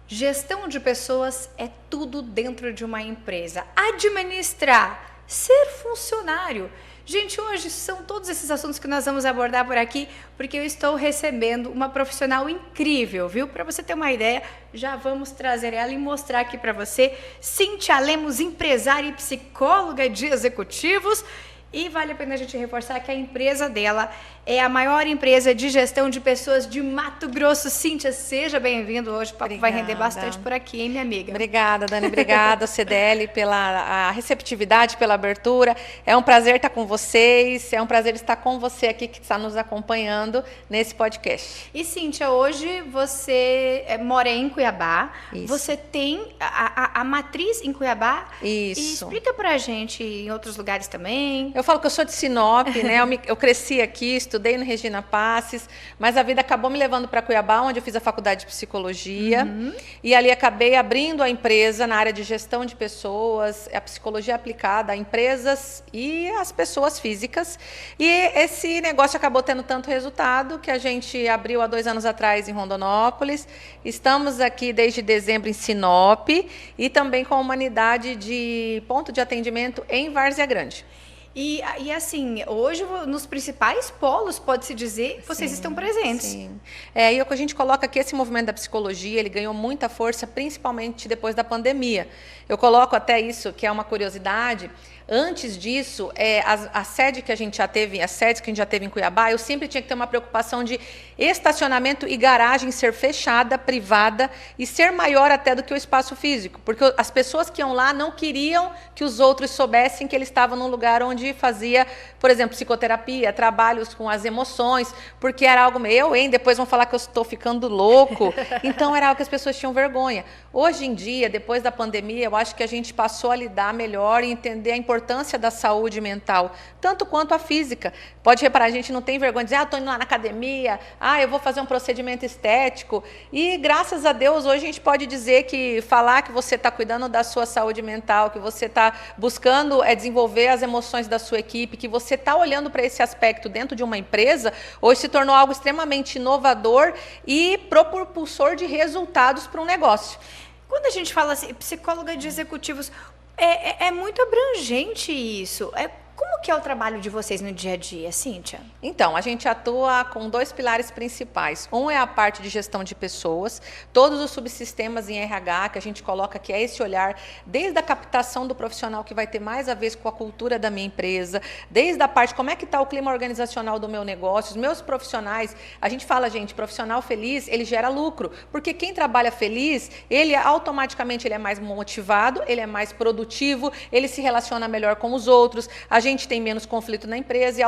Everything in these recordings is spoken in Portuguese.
Gestão de pessoas é tudo dentro de uma empresa. Administrar, ser funcionário. Gente, hoje são todos esses assuntos que nós vamos abordar por aqui, porque eu estou recebendo uma profissional incrível, viu? Para você ter uma ideia, já vamos trazer ela e mostrar aqui para você. Cíntia Lemos, empresária e psicóloga de executivos. E vale a pena a gente reforçar que a empresa dela é a maior empresa de gestão de pessoas de Mato Grosso. Cíntia, seja bem-vindo hoje. O papo vai render bastante por aqui, hein, minha amiga? Obrigada, Dani. Obrigada, CDL, pela receptividade, pela abertura. É um prazer estar com vocês. É um prazer estar com você aqui que está nos acompanhando nesse podcast. E, Cíntia, hoje você mora em Cuiabá. Isso. Você tem a matriz em Cuiabá. Isso. E explica pra gente em outros lugares também. Eu falo que eu sou de Sinop, né? Eu cresci aqui, estudei no Regina Passes, mas a vida acabou me levando para Cuiabá, onde eu fiz a faculdade de psicologia. E ali acabei abrindo a empresa na área de gestão de pessoas, a psicologia aplicada a empresas e às pessoas físicas. E esse negócio acabou tendo tanto resultado que a gente abriu há 2 anos atrás em Rondonópolis. Estamos aqui desde dezembro em Sinop e também com a humanidade de ponto de atendimento em Várzea Grande. E assim, hoje nos principais polos, pode-se dizer, vocês estão presentes. Sim. E a gente coloca aqui esse movimento da psicologia, ele ganhou muita força, principalmente depois da pandemia. Eu coloco até isso, que é uma curiosidade. Antes disso, a sede que a gente já teve, as sedes que a gente já teve em Cuiabá, eu sempre tinha que ter uma preocupação de estacionamento e garagem ser fechada, privada, e ser maior até do que o espaço físico, porque as pessoas que iam lá não queriam que os outros soubessem que eles estavam num lugar onde fazia, por exemplo, psicoterapia, trabalhos com as emoções, porque era algo depois vão falar que eu estou ficando louco. Então era algo que as pessoas tinham vergonha. Hoje em dia, depois da pandemia, eu acho que a gente passou a lidar melhor e entender a importância da saúde mental, tanto quanto a física. Pode reparar, a gente não tem vergonha de dizer, estou indo lá na academia, eu vou fazer um procedimento estético. E graças a Deus, hoje a gente pode dizer que falar que você está cuidando da sua saúde mental, que você está buscando desenvolver as emoções da sua equipe, que você está olhando para esse aspecto dentro de uma empresa, hoje se tornou algo extremamente inovador e propulsor de resultados para um negócio. Quando a gente fala assim, psicóloga de executivos, é muito abrangente isso. Como que é o trabalho de vocês no dia a dia, Cíntia? Então, a gente atua com 2 pilares principais. Um é a parte de gestão de pessoas, todos os subsistemas em RH que a gente coloca, que é esse olhar desde a captação do profissional que vai ter mais a ver com a cultura da minha empresa, desde a parte como é que está o clima organizacional do meu negócio, os meus profissionais. A gente fala, gente, profissional feliz, ele gera lucro, porque quem trabalha feliz, ele automaticamente ele é mais motivado, ele é mais produtivo, ele se relaciona melhor com os outros, a gente tem menos conflito na empresa e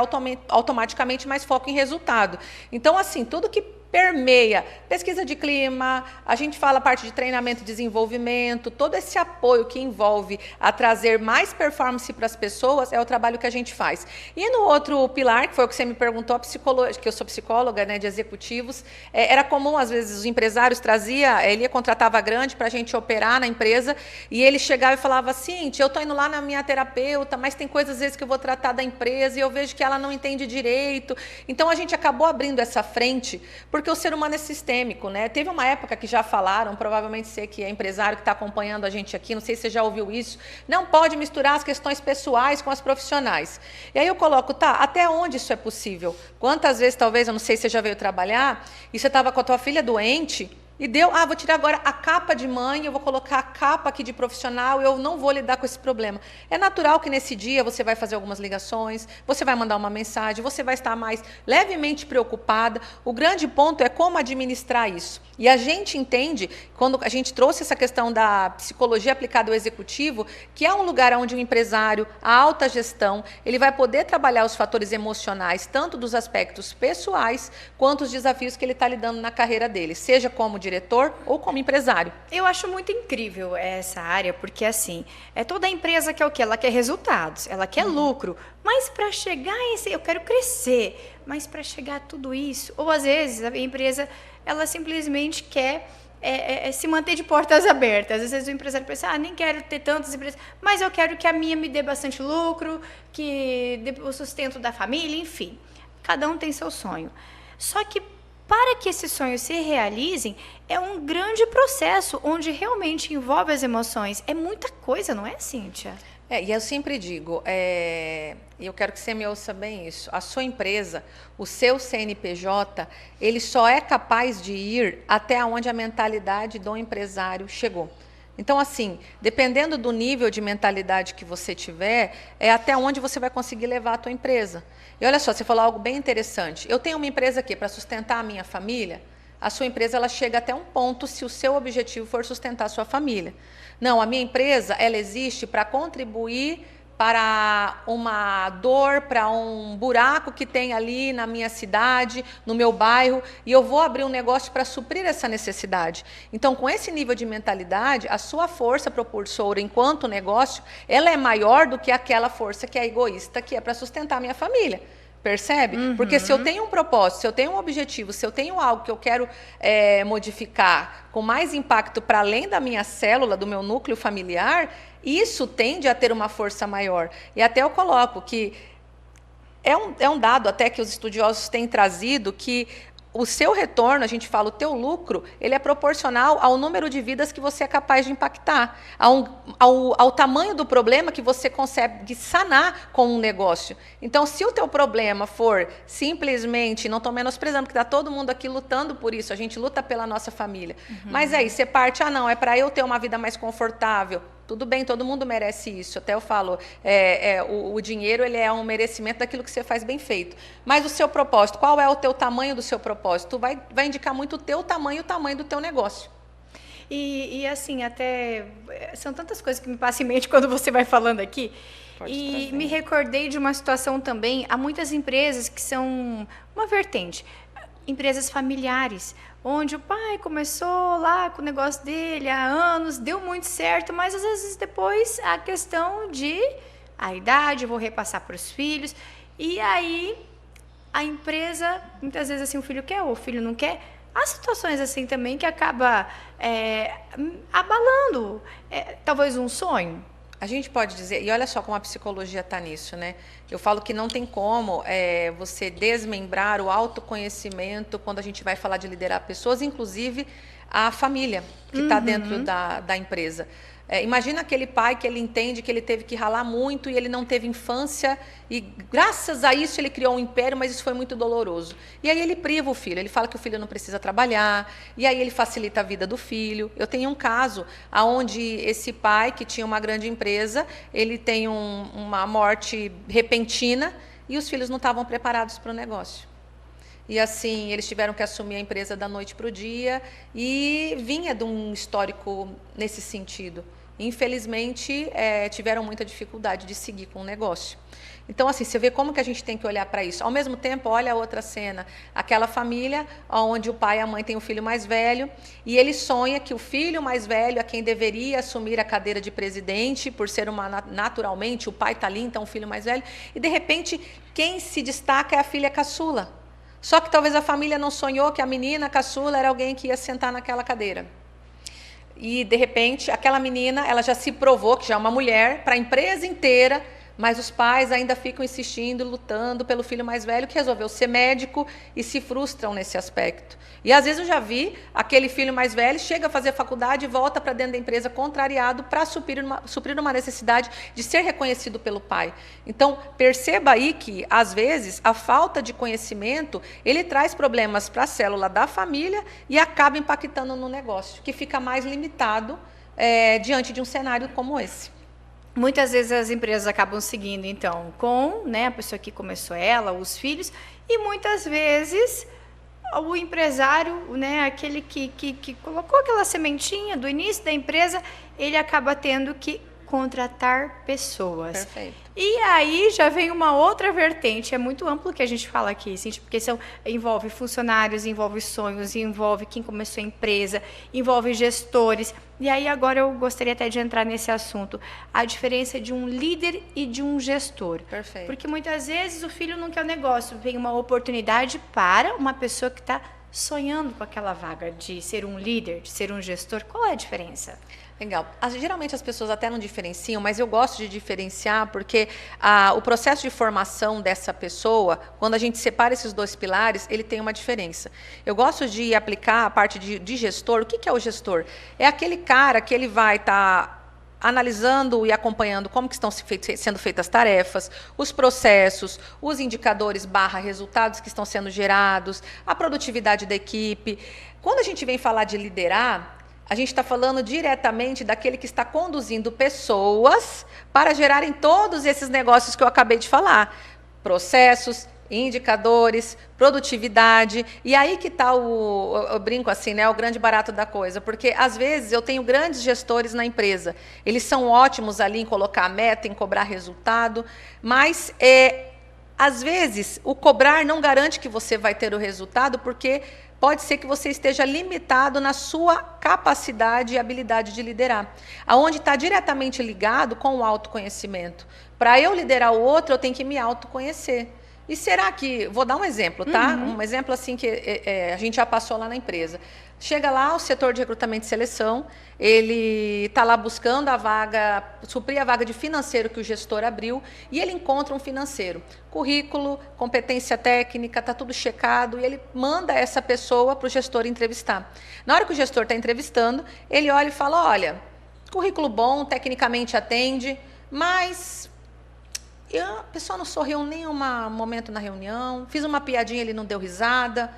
automaticamente mais foco em resultado. Então, assim, tudo que permeia pesquisa de clima, a gente fala a parte de treinamento e desenvolvimento, todo esse apoio que envolve a trazer mais performance para as pessoas é o trabalho que a gente faz. E no outro pilar, que foi o que você me perguntou, a psicologia, que eu sou psicóloga, né, de executivos, era comum, às vezes, os empresários ele contratava grande para a gente operar na empresa e ele chegava e falava assim, eu estou indo lá na minha terapeuta, mas tem coisas, às vezes, que eu vou tratar da empresa e eu vejo que ela não entende direito. Então, a gente acabou abrindo essa frente, porque o ser humano é sistêmico, né? Teve uma época que já falaram, provavelmente você que é empresário que está acompanhando a gente aqui, não sei se você já ouviu isso, não pode misturar as questões pessoais com as profissionais. E aí eu coloco, até onde isso é possível? Quantas vezes, talvez, eu não sei se você já veio trabalhar, e você estava com a tua filha doente, e vou tirar agora a capa de mãe, eu vou colocar a capa aqui de profissional, eu não vou lidar com esse problema. É natural que nesse dia você vai fazer algumas ligações, você vai mandar uma mensagem, você vai estar mais levemente preocupada. O grande ponto é como administrar isso. E a gente entende, quando a gente trouxe essa questão da psicologia aplicada ao executivo, que é um lugar onde o empresário, a alta gestão, ele vai poder trabalhar os fatores emocionais, tanto dos aspectos pessoais, quanto os desafios que ele está lidando na carreira dele, seja como diretor ou como empresário. Eu acho muito incrível essa área, porque assim, toda empresa quer o quê? Ela quer resultados, ela quer lucro, mas para chegar a esse, eu quero crescer, mas para chegar a tudo isso, ou às vezes a empresa, ela simplesmente quer se manter de portas abertas. Às vezes o empresário pensa, nem quero ter tantas empresas, mas eu quero que a minha me dê bastante lucro, que dê o sustento da família, enfim. Cada um tem seu sonho. Só que para que esses sonhos se realizem, é um grande processo, onde realmente envolve as emoções. É muita coisa, não é, Cíntia? E eu sempre digo, e eu quero que você me ouça bem isso, a sua empresa, o seu CNPJ, ele só é capaz de ir até onde a mentalidade do empresário chegou. Então, assim, dependendo do nível de mentalidade que você tiver, é até onde você vai conseguir levar a tua empresa. E olha só, você falou algo bem interessante. Eu tenho uma empresa aqui para sustentar a minha família. A sua empresa ela chega até um ponto se o seu objetivo for sustentar a sua família. Não, a minha empresa ela existe para contribuir para uma dor, para um buraco que tem ali na minha cidade, no meu bairro, e eu vou abrir um negócio para suprir essa necessidade. Então, com esse nível de mentalidade, a sua força propulsora enquanto negócio, ela é maior do que aquela força que é egoísta, que é para sustentar a minha família. Percebe? Porque se eu tenho um propósito, se eu tenho um objetivo, se eu tenho algo que eu quero modificar com mais impacto para além da minha célula, do meu núcleo familiar, isso tende a ter uma força maior. E até eu coloco que é um dado até que os estudiosos têm trazido que o seu retorno, a gente fala, o teu lucro, ele é proporcional ao número de vidas que você é capaz de impactar, ao tamanho do problema que você consegue sanar com um negócio. Então, se o teu problema for simplesmente, não estou menosprezando, porque está todo mundo aqui lutando por isso, a gente luta pela nossa família. Mas aí, você parte, não, é para eu ter uma vida mais confortável. Tudo bem, todo mundo merece isso. Até eu falo, o dinheiro ele é um merecimento daquilo que você faz bem feito. Mas o seu propósito, qual é o teu tamanho do seu propósito? Vai indicar muito o teu tamanho e o tamanho do teu negócio. E assim, até são tantas coisas que me passam em mente quando você vai falando aqui. E me recordei de uma situação também, há muitas empresas que são uma vertente, empresas familiares, onde o pai começou lá com o negócio dele há anos, deu muito certo, mas às vezes depois a questão de a idade, vou repassar para os filhos, e aí a empresa, muitas vezes assim, o filho quer ou o filho não quer. Há situações assim também que acaba abalando talvez um sonho. A gente pode dizer, e olha só como a psicologia está nisso, né? Eu falo que não tem como você desmembrar o autoconhecimento quando a gente vai falar de liderar pessoas, inclusive a família que está dentro da empresa. Imagina aquele pai que ele entende que ele teve que ralar muito e ele não teve infância e graças a isso ele criou um império, mas isso foi muito doloroso. E aí ele priva o filho, ele fala que o filho não precisa trabalhar, e aí ele facilita a vida do filho. Eu tenho um caso onde esse pai que tinha uma grande empresa, ele tem uma morte repentina e os filhos não estavam preparados para o negócio. E assim, eles tiveram que assumir a empresa da noite para o dia e vinha de um histórico nesse sentido. Infelizmente, tiveram muita dificuldade de seguir com o negócio. Então, assim, você vê como que a gente tem que olhar para isso. Ao mesmo tempo, olha a outra cena, aquela família onde o pai e a mãe têm o filho mais velho e ele sonha que o filho mais velho é quem deveria assumir a cadeira de presidente, por ser naturalmente, o pai está ali, então o filho mais velho, e de repente, quem se destaca é a filha caçula. Só que talvez a família não sonhou que a menina caçula era alguém que ia sentar naquela cadeira. E, de repente, aquela menina, ela já se provou que já é uma mulher para a empresa inteira, mas os pais ainda ficam insistindo, lutando pelo filho mais velho que resolveu ser médico e se frustram nesse aspecto. E às vezes eu já vi aquele filho mais velho, chega a fazer faculdade e volta para dentro da empresa contrariado para suprir uma necessidade de ser reconhecido pelo pai. Então, perceba aí que, às vezes, a falta de conhecimento, ele traz problemas para a célula da família e acaba impactando no negócio, que fica mais limitado diante de um cenário como esse. Muitas vezes as empresas acabam seguindo, então, com a pessoa que começou os filhos, e muitas vezes o empresário, aquele que colocou aquela sementinha do início da empresa, ele acaba tendo que contratar pessoas. Perfeito. E aí já vem uma outra vertente, é muito amplo o que a gente fala aqui, assim, porque envolve funcionários, envolve sonhos, envolve quem começou a empresa, envolve gestores. E aí agora eu gostaria até de entrar nesse assunto, a diferença de um líder e de um gestor. Perfeito. Porque muitas vezes o filho não quer o negócio, vem uma oportunidade para uma pessoa que está sonhando com aquela vaga de ser um líder, de ser um gestor? Qual é a diferença? Legal. Geralmente as pessoas até não diferenciam, mas eu gosto de diferenciar porque o processo de formação dessa pessoa, quando a gente separa esses dois pilares, ele tem uma diferença. Eu gosto de aplicar a parte de gestor. O que é o gestor? É aquele cara que ele vai estar analisando e acompanhando como que estão sendo feitas as tarefas, os processos, os indicadores / resultados que estão sendo gerados, a produtividade da equipe. Quando a gente vem falar de liderar, a gente está falando diretamente daquele que está conduzindo pessoas para gerarem todos esses negócios que eu acabei de falar. Processos, indicadores, produtividade. E aí que está eu brinco assim, né, o grande barato da coisa. Porque, às vezes, eu tenho grandes gestores na empresa. Eles são ótimos ali em colocar meta, em cobrar resultado. Mas, às vezes, o cobrar não garante que você vai ter o resultado, porque pode ser que você esteja limitado na sua capacidade e habilidade de liderar, aonde está diretamente ligado com o autoconhecimento. Para eu liderar o outro, eu tenho que me autoconhecer. E será que... Vou dar um exemplo, tá? Um exemplo assim que a gente já passou lá na empresa. Chega lá o setor de recrutamento e seleção, ele está lá buscando a vaga, suprir a vaga de financeiro que o gestor abriu, e ele encontra um financeiro. Currículo, competência técnica, está tudo checado, e ele manda essa pessoa para o gestor entrevistar. Na hora que o gestor está entrevistando, ele olha e fala, olha, currículo bom, tecnicamente atende, mas a pessoa não sorriu em nenhum momento na reunião, fiz uma piadinha, ele não deu risada.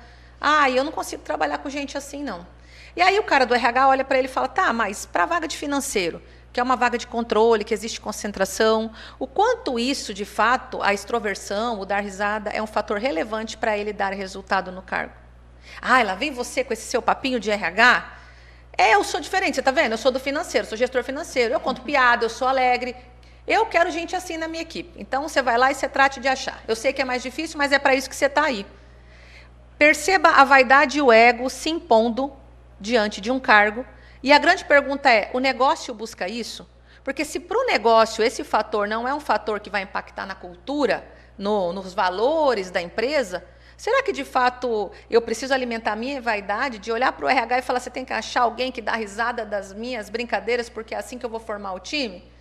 Eu não consigo trabalhar com gente assim, não. E aí o cara do RH olha para ele e fala, tá, mas para a vaga de financeiro, que é uma vaga de controle, que existe concentração, o quanto isso, de fato, a extroversão, o dar risada, é um fator relevante para ele dar resultado no cargo? Lá vem você com esse seu papinho de RH? Eu sou diferente, você está vendo? Eu sou do financeiro, sou gestor financeiro, eu conto piada, eu sou alegre. Eu quero gente assim na minha equipe. Então, você vai lá e você trate de achar. Eu sei que é mais difícil, mas é para isso que você está aí. Perceba a vaidade e o ego se impondo diante de um cargo. E a grande pergunta é, o negócio busca isso? Porque se para o negócio esse fator não é um fator que vai impactar na cultura, nos valores da empresa, será que de fato eu preciso alimentar a minha vaidade de olhar para o RH e falar, você tem que achar alguém que dá risada das minhas brincadeiras, porque é assim que eu vou formar o time?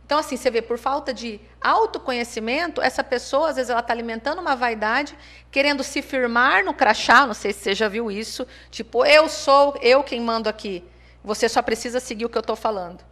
Então, assim, você vê, por falta de autoconhecimento, essa pessoa, às vezes, ela está alimentando uma vaidade, querendo se firmar no crachá, não sei se você já viu isso, tipo, eu quem mando aqui, você só precisa seguir o que eu estou falando.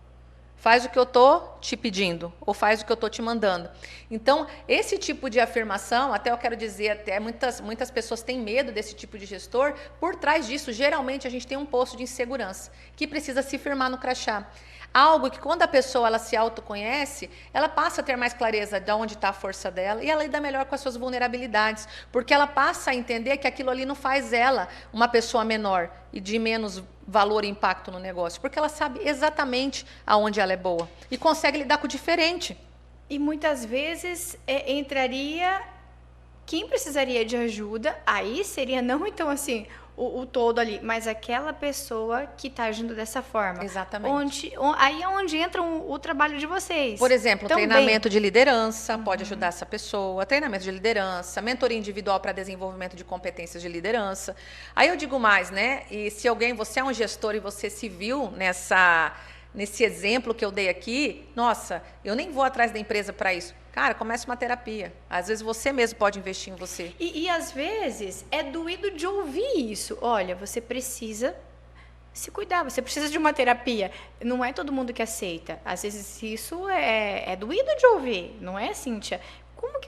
Faz o que eu estou te pedindo, ou faz o que eu estou te mandando. Então, esse tipo de afirmação, até eu quero dizer, até muitas pessoas têm medo desse tipo de gestor, por trás disso, geralmente, a gente tem um poço de insegurança, que precisa se firmar no crachá. Algo que, quando a pessoa ela se autoconhece, ela passa a ter mais clareza de onde está a força dela e ela lida melhor com as suas vulnerabilidades, porque ela passa a entender que aquilo ali não faz ela uma pessoa menor e de menos valor e impacto no negócio, porque ela sabe exatamente aonde ela é boa e consegue lidar com o diferente. E muitas vezes entraria quem precisaria de ajuda, aí seria não então assim... O todo ali, mas aquela pessoa que está agindo dessa forma. Exatamente. Aí é onde entra o trabalho de vocês. Por exemplo, treinamento de liderança pode ajudar essa pessoa, treinamento de liderança, mentoria individual para desenvolvimento de competências de liderança. Aí eu digo mais, né? E se você é um gestor e você se viu nesse exemplo que eu dei aqui, nossa, eu nem vou atrás da empresa para isso. Cara, comece uma terapia. Às vezes você mesmo pode investir em você. E às vezes é doído de ouvir isso. Olha, você precisa se cuidar, você precisa de uma terapia. Não é todo mundo que aceita. Às vezes isso é doído de ouvir, não é, Cíntia?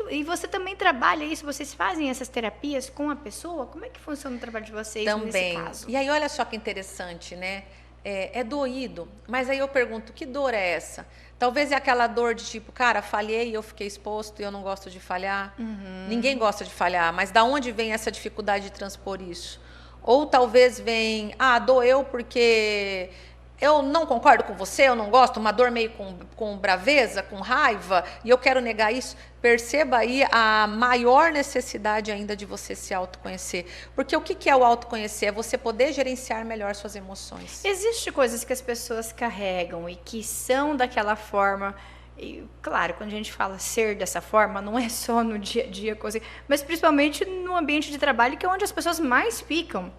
E você também trabalha isso? Vocês fazem essas terapias com a pessoa? Como é que funciona o trabalho de vocês nesse caso? E aí, olha só que interessante, né? É doído, mas aí eu pergunto, que dor é essa? Talvez é aquela dor de tipo, cara, falhei e eu fiquei exposto e eu não gosto de falhar. Ninguém gosta de falhar, mas da onde vem essa dificuldade de transpor isso? Ou talvez vem, doeu porque eu não concordo com você, eu não gosto, uma dor meio com braveza, com raiva, e eu quero negar isso. Perceba aí a maior necessidade ainda de você se autoconhecer. Porque o que é o autoconhecer? É você poder gerenciar melhor suas emoções. Existem coisas que as pessoas carregam e que são daquela forma E, claro, quando a gente fala ser dessa forma, não é só no dia a dia, coisa, mas principalmente no ambiente de trabalho, que é onde as pessoas mais ficam.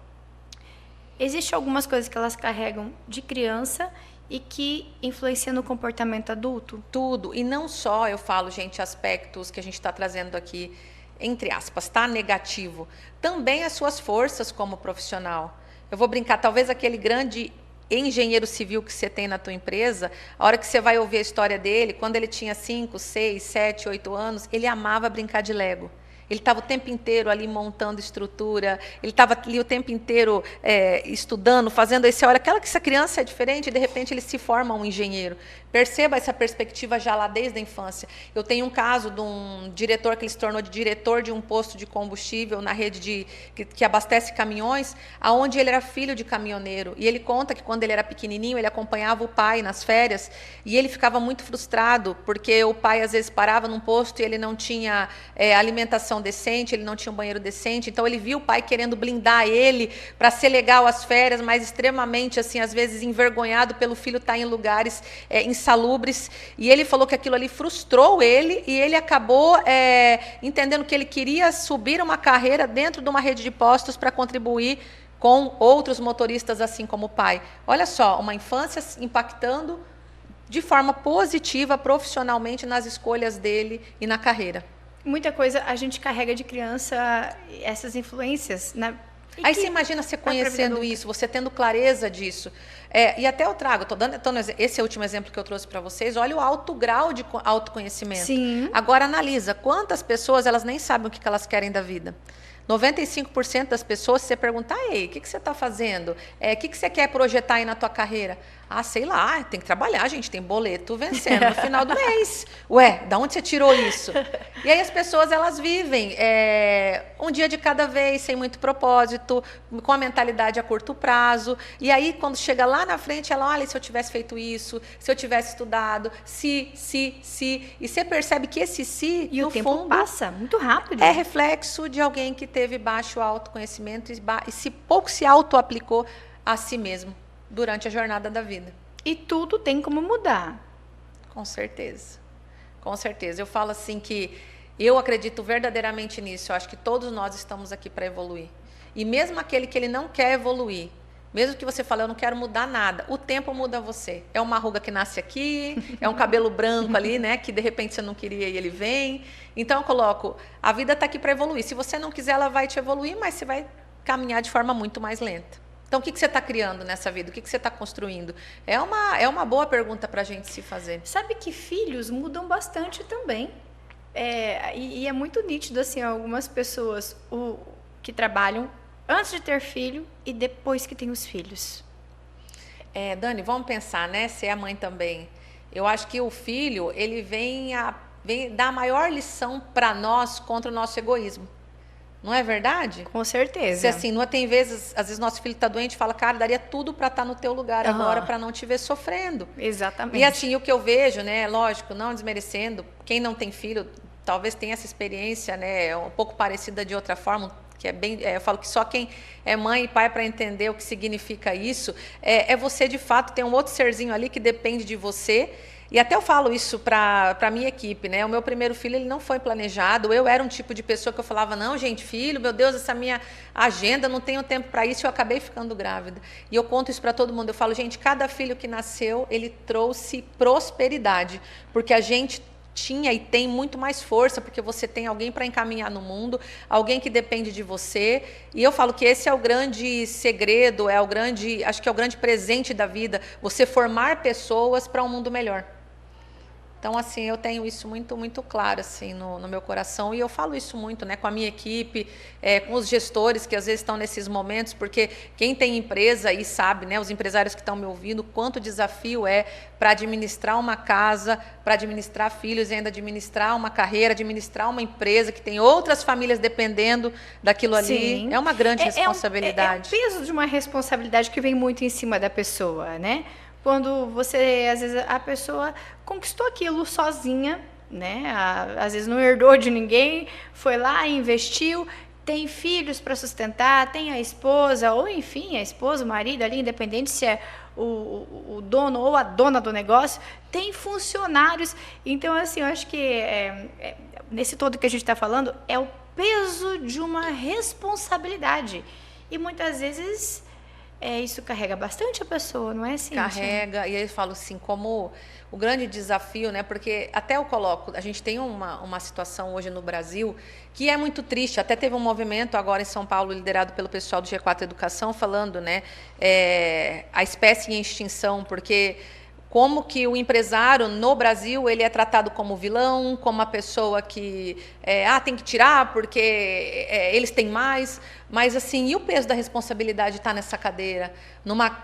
Existem algumas coisas que elas carregam de criança e que influenciam no comportamento adulto? Tudo. E não só, eu falo, gente, aspectos que a gente está trazendo aqui, entre aspas, tá? Negativo. Também as suas forças como profissional. Eu vou brincar, talvez aquele grande engenheiro civil que você tem na tua empresa, a hora que você vai ouvir a história dele, quando ele tinha 5, 6, 7, 8 anos, ele amava brincar de Lego. Ele estava o tempo inteiro ali montando estrutura, ele estava ali o tempo inteiro estudando, fazendo esse, olha, aquela que essa criança é diferente, e de repente ele se forma um engenheiro. Perceba essa perspectiva já lá desde a infância. Eu tenho um caso de um diretor que ele se tornou diretor de um posto de combustível na rede que abastece caminhões, aonde ele era filho de caminhoneiro. E ele conta que quando ele era pequenininho, ele acompanhava o pai nas férias, e ele ficava muito frustrado, porque o pai às vezes parava num posto e ele não tinha alimentação decente, ele não tinha um banheiro decente, então ele viu o pai querendo blindar ele para ser legal as férias, mas extremamente, assim, às vezes envergonhado pelo filho estar em lugares insalubres, e ele falou que aquilo ali frustrou ele, e ele acabou entendendo que ele queria subir uma carreira dentro de uma rede de postos para contribuir com outros motoristas, assim como o pai. Olha só, uma infância impactando de forma positiva profissionalmente nas escolhas dele e na carreira. Muita coisa a gente carrega de criança, essas influências, né? Aí você imagina você conhecendo isso, você tendo clareza disso. E até eu trago, estou dando esse último exemplo que eu trouxe para vocês, olha o alto grau de autoconhecimento. Sim. Agora analisa, quantas pessoas elas nem sabem o que elas querem da vida. 95% das pessoas, se você perguntar, ei, o que você está fazendo? O que você quer projetar aí na tua carreira? Ah, sei lá, tem que trabalhar, gente, tem boleto vencendo no final do mês. Ué, da onde você tirou isso? E aí as pessoas, elas vivem um dia de cada vez, sem muito propósito, com a mentalidade a curto prazo. E aí, quando chega lá na frente, ela, olha, se eu tivesse feito isso, se eu tivesse estudado, se. E você percebe que esse se, e no o tempo fundo, passa muito rápido. É reflexo de alguém que teve baixo autoconhecimento e pouco se auto-aplicou a si mesmo durante a jornada da vida. E tudo tem como mudar. Com certeza. Com certeza. Eu falo assim que eu acredito verdadeiramente nisso. Eu acho que todos nós estamos aqui para evoluir. E mesmo aquele que ele não quer evoluir, mesmo que você fale, eu não quero mudar nada, o tempo muda você. É uma ruga que nasce aqui, é um cabelo branco ali, né, que de repente você não queria e ele vem. Então eu coloco, a vida está aqui para evoluir. Se você não quiser, ela vai te evoluir, mas você vai caminhar de forma muito mais lenta. Então, o que você está criando nessa vida? O que você está construindo? É uma boa pergunta para a gente se fazer. Sabe que filhos mudam bastante também. E é muito nítido, assim, algumas pessoas que trabalham antes de ter filho e depois que tem os filhos. Dani, vamos pensar, né? Ser a mãe também. Eu acho que o filho, ele vem dar a maior lição para nós contra o nosso egoísmo. Não é verdade? Com certeza. Se assim, não tem vezes, às vezes nosso filho está doente e fala, cara, daria tudo para estar no teu lugar agora, para não te ver sofrendo. Exatamente. E assim, o que eu vejo, né, lógico, não desmerecendo, quem não tem filho, talvez tenha essa experiência, né, um pouco parecida de outra forma, que é bem, eu falo que só quem é mãe e pai para entender o que significa isso, é você de fato ter um outro serzinho ali que depende de você. E até eu falo isso para a minha equipe, né? O meu primeiro filho, ele não foi planejado. Eu era um tipo de pessoa que eu falava, não, gente, filho, meu Deus, essa minha agenda, não tenho tempo para isso. Eu acabei ficando grávida. E eu conto isso para todo mundo. Eu falo, gente, cada filho que nasceu, ele trouxe prosperidade. Porque a gente tinha e tem muito mais força, porque você tem alguém para encaminhar no mundo, alguém que depende de você. E eu falo que esse é o grande segredo, acho que é o grande presente da vida, você formar pessoas para um mundo melhor. Então, assim, eu tenho isso muito, muito claro assim, no meu coração, e eu falo isso muito, né, com a minha equipe, com os gestores que às vezes estão nesses momentos, porque quem tem empresa aí sabe, né, os empresários que estão me ouvindo, quanto desafio é para administrar uma casa, para administrar filhos, e ainda administrar uma carreira, administrar uma empresa que tem outras famílias dependendo daquilo ali. Sim. É uma grande responsabilidade. É o peso de uma responsabilidade que vem muito em cima da pessoa, né? Quando você, às vezes, a pessoa conquistou aquilo sozinha, né? Às vezes não herdou de ninguém, foi lá, investiu, tem filhos para sustentar, tem a esposa, ou enfim, a esposa, o marido ali, independente se é o dono ou a dona do negócio tem funcionários. Então, assim, eu acho que nesse todo que a gente está falando é o peso de uma responsabilidade. E muitas vezes isso carrega bastante a pessoa, não é, Cíntia? Carrega, e aí eu falo assim, como o grande desafio, né? Porque até eu coloco, a gente tem uma situação hoje no Brasil que é muito triste. Até teve um movimento agora em São Paulo, liderado pelo pessoal do G4 Educação, falando, né, a espécie em extinção, porque como que o empresário no Brasil ele é tratado como vilão, como uma pessoa que tem que tirar porque eles têm mais, mas assim, e o peso da responsabilidade está nessa cadeira?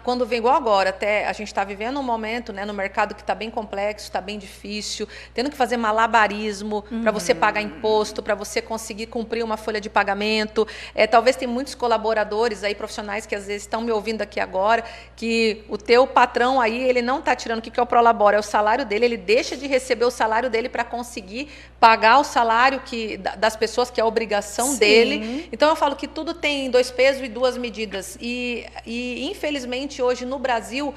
Quando vem igual agora, até a gente está vivendo um momento, né, no mercado que está bem complexo, está bem difícil, tendo que fazer malabarismo para você pagar imposto, para você conseguir cumprir uma folha de pagamento. Talvez tem muitos colaboradores aí, profissionais que às vezes estão me ouvindo aqui agora, que o teu patrão aí, ele não está tirando o que é o Prolabore, é o salário dele, ele deixa de receber o salário dele para conseguir pagar o salário das pessoas, que é a obrigação dele. Então, eu falo que tudo tem 2 pesos e 2 medidas. E infelizmente, hoje no Brasil,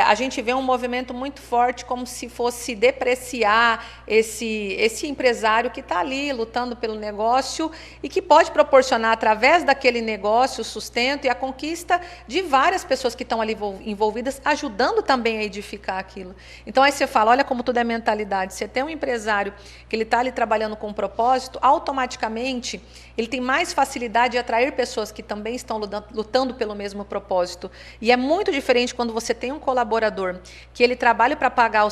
a gente vê um movimento muito forte, como se fosse depreciar esse empresário que está ali lutando pelo negócio e que pode proporcionar, através daquele negócio, o sustento e a conquista de várias pessoas que estão ali envolvidas, ajudando também a edificar aquilo. Então, aí você fala, olha como tudo é mentalidade. Você tem um empresário que ele está ali trabalhando com um propósito, automaticamente ele tem mais facilidade de atrair pessoas que também estão lutando pelo mesmo propósito. E é muito diferente quando você tem um colaborador que ele trabalha para pagar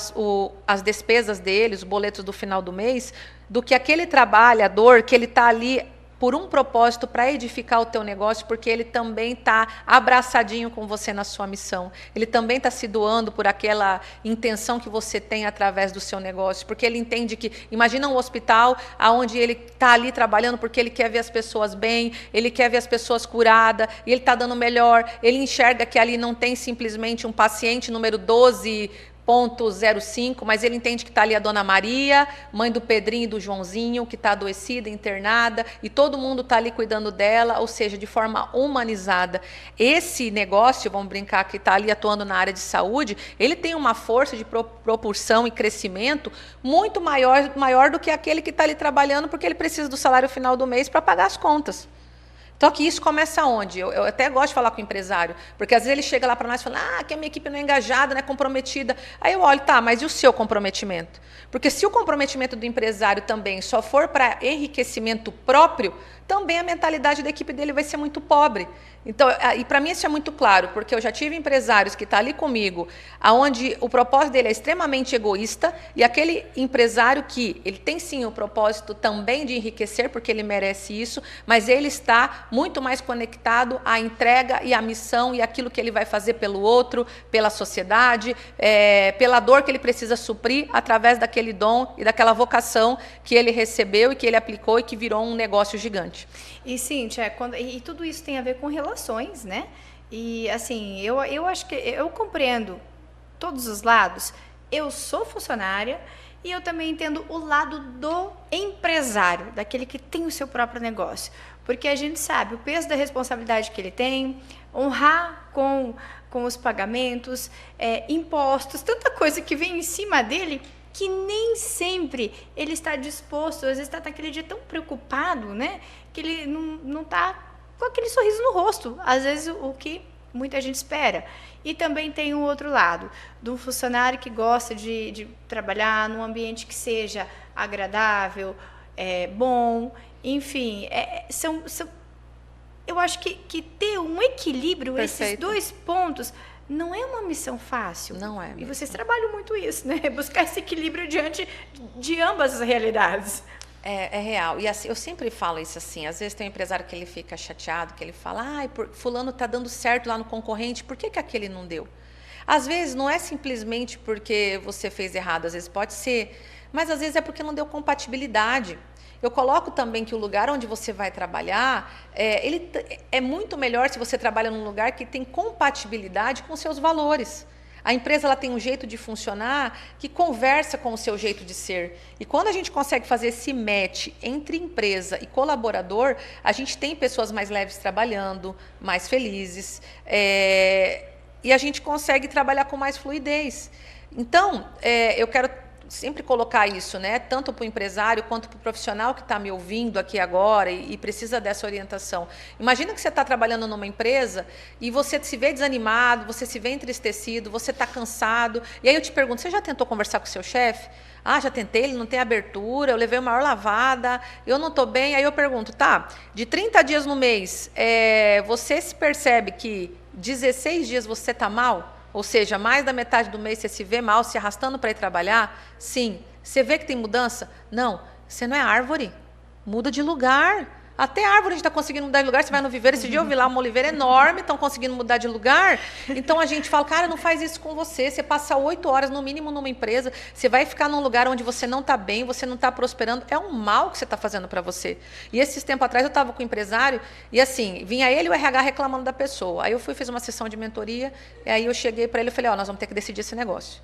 as despesas dele, os boletos do final do mês, do que aquele trabalhador que ele está ali por um propósito para edificar o teu negócio, porque ele também está abraçadinho com você na sua missão. Ele também está se doando por aquela intenção que você tem através do seu negócio, porque ele entende que, imagina um hospital onde ele está ali trabalhando porque ele quer ver as pessoas bem, ele quer ver as pessoas curadas, e ele está dando melhor, ele enxerga que ali não tem simplesmente um paciente número 12.05, mas ele entende que está ali a Dona Maria, mãe do Pedrinho e do Joãozinho, que está adoecida, internada, e todo mundo está ali cuidando dela, ou seja, de forma humanizada. Esse negócio, vamos brincar, que está ali atuando na área de saúde, ele tem uma força de propulsão e crescimento muito maior do que aquele que está ali trabalhando, porque ele precisa do salário final do mês para pagar as contas. Então, que isso começa onde? Eu até gosto de falar com o empresário, porque às vezes ele chega lá para nós e fala, que a minha equipe não é engajada, não é comprometida. Aí eu olho, mas e o seu comprometimento? Porque se o comprometimento do empresário também só for para enriquecimento próprio, também a mentalidade da equipe dele vai ser muito pobre. Então, e para mim isso é muito claro, porque eu já tive empresários que estão ali comigo, onde o propósito dele é extremamente egoísta, e aquele empresário que ele tem sim o propósito também de enriquecer, porque ele merece isso, mas ele está muito mais conectado à entrega e à missão e aquilo que ele vai fazer pelo outro, pela sociedade, pela dor que ele precisa suprir através daquele dom e daquela vocação que ele recebeu e que ele aplicou e que virou um negócio gigante. E, Cíntia, e tudo isso tem a ver com relações, né? E, assim, eu acho que eu compreendo todos os lados. Eu sou funcionária e eu também entendo o lado do empresário, daquele que tem o seu próprio negócio. Porque a gente sabe o peso da responsabilidade que ele tem, honrar com os pagamentos, impostos, tanta coisa que vem em cima dele, que nem sempre ele está disposto, às vezes está naquele dia tão preocupado, né, que ele não está com aquele sorriso no rosto, às vezes o que muita gente espera. E também tem um outro lado, do funcionário que gosta de trabalhar num ambiente que seja agradável, bom, enfim, eu acho que ter um equilíbrio, Perfeito. Esses 2 pontos, não é uma missão fácil. Não é. E vocês trabalham muito isso, né? Buscar esse equilíbrio diante de ambas as realidades. É real. E assim, eu sempre falo isso assim, às vezes tem um empresário que ele fica chateado, que ele fala, fulano está dando certo lá no concorrente, por que aquele não deu? Às vezes não é simplesmente porque você fez errado, às vezes pode ser, mas às vezes é porque não deu compatibilidade. Eu coloco também que o lugar onde você vai trabalhar, ele é muito melhor se você trabalha num lugar que tem compatibilidade com os seus valores. A empresa ela tem um jeito de funcionar que conversa com o seu jeito de ser. E quando a gente consegue fazer esse match entre empresa e colaborador, a gente tem pessoas mais leves trabalhando, mais felizes, e a gente consegue trabalhar com mais fluidez. Então, eu quero sempre colocar isso, né? Tanto para o empresário quanto para o profissional que está me ouvindo aqui agora e precisa dessa orientação. Imagina que você está trabalhando numa empresa e você se vê desanimado, você se vê entristecido, você está cansado. E aí eu te pergunto, você já tentou conversar com o seu chefe? Ah, já tentei, ele não tem abertura, eu levei uma maior lavada, eu não estou bem. Aí eu pergunto, tá, de 30 dias no mês, você se percebe que 16 dias você está mal? Ou seja, mais da metade do mês você se vê mal, se arrastando para ir trabalhar? Sim. Você vê que tem mudança? Não. Você não é árvore. Muda de lugar. Até a árvore a gente está conseguindo mudar de lugar. Você vai no viveiro, esse dia eu vi lá uma oliveira enorme, estão conseguindo mudar de lugar. Então a gente fala, cara, não faz isso com você. Você passa 8 horas no mínimo numa empresa, você vai ficar num lugar onde você não está bem, você não está prosperando. É um mal que você está fazendo para você. E esses tempos atrás eu estava com um empresário e assim, vinha ele e o RH reclamando da pessoa. Aí eu fiz uma sessão de mentoria, e aí eu cheguei para ele e falei, nós vamos ter que decidir esse negócio.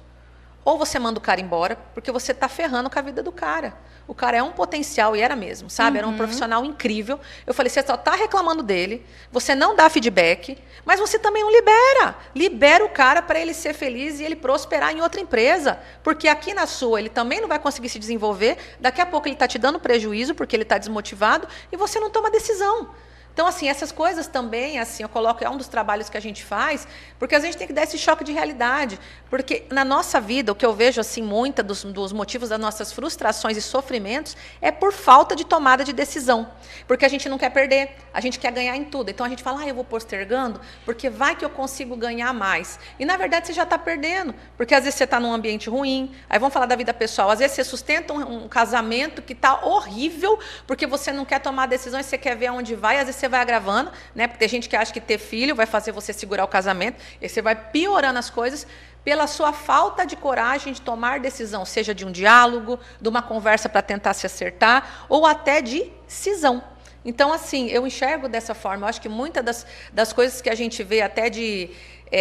Ou você manda o cara embora, porque você está ferrando com a vida do cara. O cara é um potencial, e era mesmo, sabe? Era um profissional incrível. Eu falei, você só está reclamando dele, você não dá feedback, mas você também não libera. Libera o cara para ele ser feliz e ele prosperar em outra empresa. Porque aqui na sua ele também não vai conseguir se desenvolver, daqui a pouco ele está te dando prejuízo, porque ele está desmotivado, e você não toma decisão. Então, assim, essas coisas também, assim, eu coloco, é um dos trabalhos que a gente faz, porque a gente tem que dar esse choque de realidade. Porque na nossa vida, o que eu vejo, assim, muita dos motivos das nossas frustrações e sofrimentos é por falta de tomada de decisão. Porque a gente não quer perder, a gente quer ganhar em tudo. Então, a gente fala, eu vou postergando, porque vai que eu consigo ganhar mais. E, na verdade, você já está perdendo, porque às vezes você está num ambiente ruim, aí vamos falar da vida pessoal, às vezes você sustenta um casamento que está horrível, porque você não quer tomar decisões, você quer ver aonde vai, às vezes você vai agravando, né? Porque tem gente que acha que ter filho vai fazer você segurar o casamento, e você vai piorando as coisas pela sua falta de coragem de tomar decisão, seja de um diálogo, de uma conversa para tentar se acertar, ou até de cisão. Então, assim, eu enxergo dessa forma. Eu acho que muitas das coisas que a gente vê até de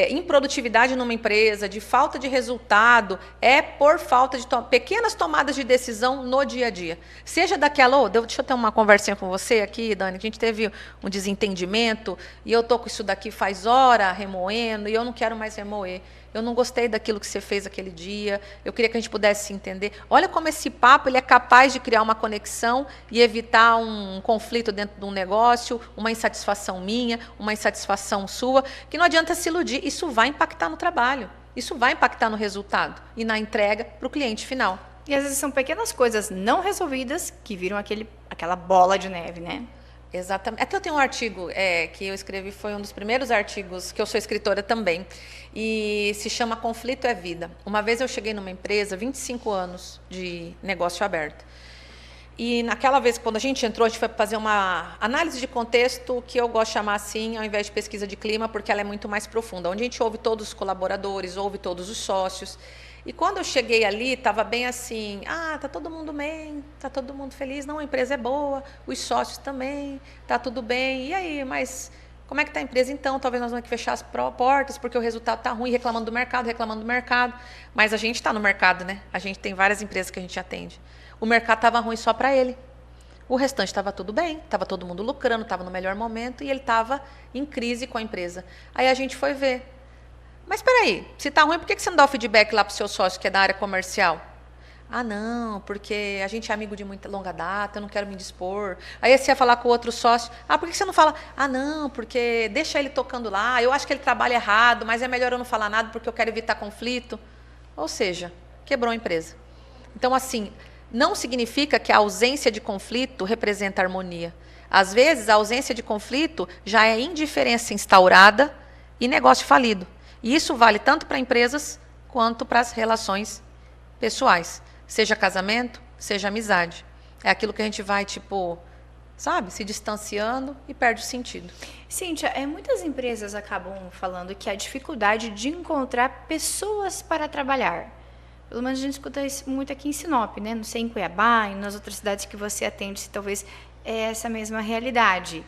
improdutividade numa empresa, de falta de resultado, é por falta de pequenas tomadas de decisão no dia a dia. Seja daquela, deixa eu ter uma conversinha com você aqui, Dani, que a gente teve um desentendimento, e eu estou com isso daqui faz hora, remoendo, e eu não quero mais remoer. Eu não gostei daquilo que você fez aquele dia, eu queria que a gente pudesse se entender. Olha como esse papo ele é capaz de criar uma conexão e evitar um conflito dentro de um negócio, uma insatisfação minha, uma insatisfação sua, que não adianta se iludir, isso vai impactar no trabalho, isso vai impactar no resultado e na entrega para o cliente final. E às vezes são pequenas coisas não resolvidas que viram aquela bola de neve, né? Exatamente. Até eu tenho um artigo que eu escrevi, foi um dos primeiros artigos, que eu sou escritora também, e se chama Conflito é Vida. Uma vez eu cheguei numa empresa, 25 anos de negócio aberto. E naquela vez, quando a gente entrou, a gente foi fazer uma análise de contexto, que eu gosto de chamar assim, ao invés de pesquisa de clima, porque ela é muito mais profunda, onde a gente ouve todos os colaboradores, ouve todos os sócios. E quando eu cheguei ali, estava bem assim, está todo mundo bem, está todo mundo feliz, não, a empresa é boa, os sócios também, está tudo bem. E aí, mas como é que está a empresa então? Talvez nós vamos ter que fechar as portas, porque o resultado está ruim, reclamando do mercado. Mas a gente está no mercado, né? A gente tem várias empresas que a gente atende. O mercado estava ruim só para ele. O restante estava tudo bem, estava todo mundo lucrando, estava no melhor momento, e ele estava em crise com a empresa. Aí a gente foi ver. Mas espera aí, se está ruim, por que você não dá o feedback lá para o seu sócio, que é da área comercial? Ah, não, porque a gente é amigo de muita longa data, eu não quero me dispor. Aí você ia falar com o outro sócio. Ah, por que você não fala? Ah, não, porque deixa ele tocando lá, eu acho que ele trabalha errado, mas é melhor eu não falar nada porque eu quero evitar conflito. Ou seja, quebrou a empresa. Então, assim, não significa que a ausência de conflito representa harmonia. Às vezes, a ausência de conflito já é indiferença instaurada e negócio falido. E isso vale tanto para empresas quanto para as relações pessoais. Seja casamento, seja amizade. É aquilo que a gente vai, se distanciando e perde o sentido. Cíntia, muitas empresas acabam falando que a dificuldade de encontrar pessoas para trabalhar. Pelo menos a gente escuta isso muito aqui em Sinop, né? Não sei, em Cuiabá e nas outras cidades que você atende, se talvez é essa mesma realidade.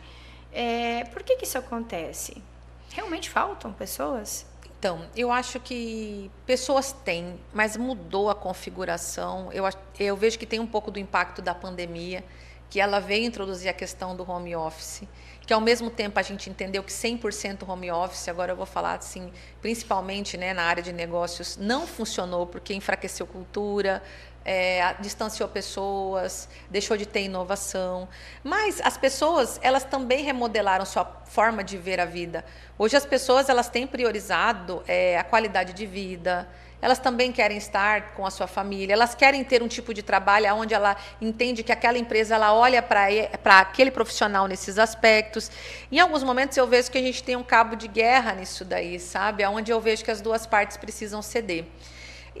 Por que isso acontece? Realmente faltam pessoas? Então, eu acho que pessoas têm, mas mudou a configuração. Eu vejo que tem um pouco do impacto da pandemia, que ela veio introduzir a questão do home office, que ao mesmo tempo a gente entendeu que 100% home office, agora eu vou falar assim, principalmente, né, na área de negócios, não funcionou porque enfraqueceu cultura, distanciou pessoas, deixou de ter inovação. Mas as pessoas, elas também remodelaram sua forma de ver a vida. Hoje as pessoas, elas têm priorizado a qualidade de vida, elas também querem estar com a sua família, elas querem ter um tipo de trabalho onde ela entende que aquela empresa ela olha para aquele profissional nesses aspectos. Em alguns momentos eu vejo que a gente tem um cabo de guerra nisso daí, sabe? Onde eu vejo que as duas partes precisam ceder.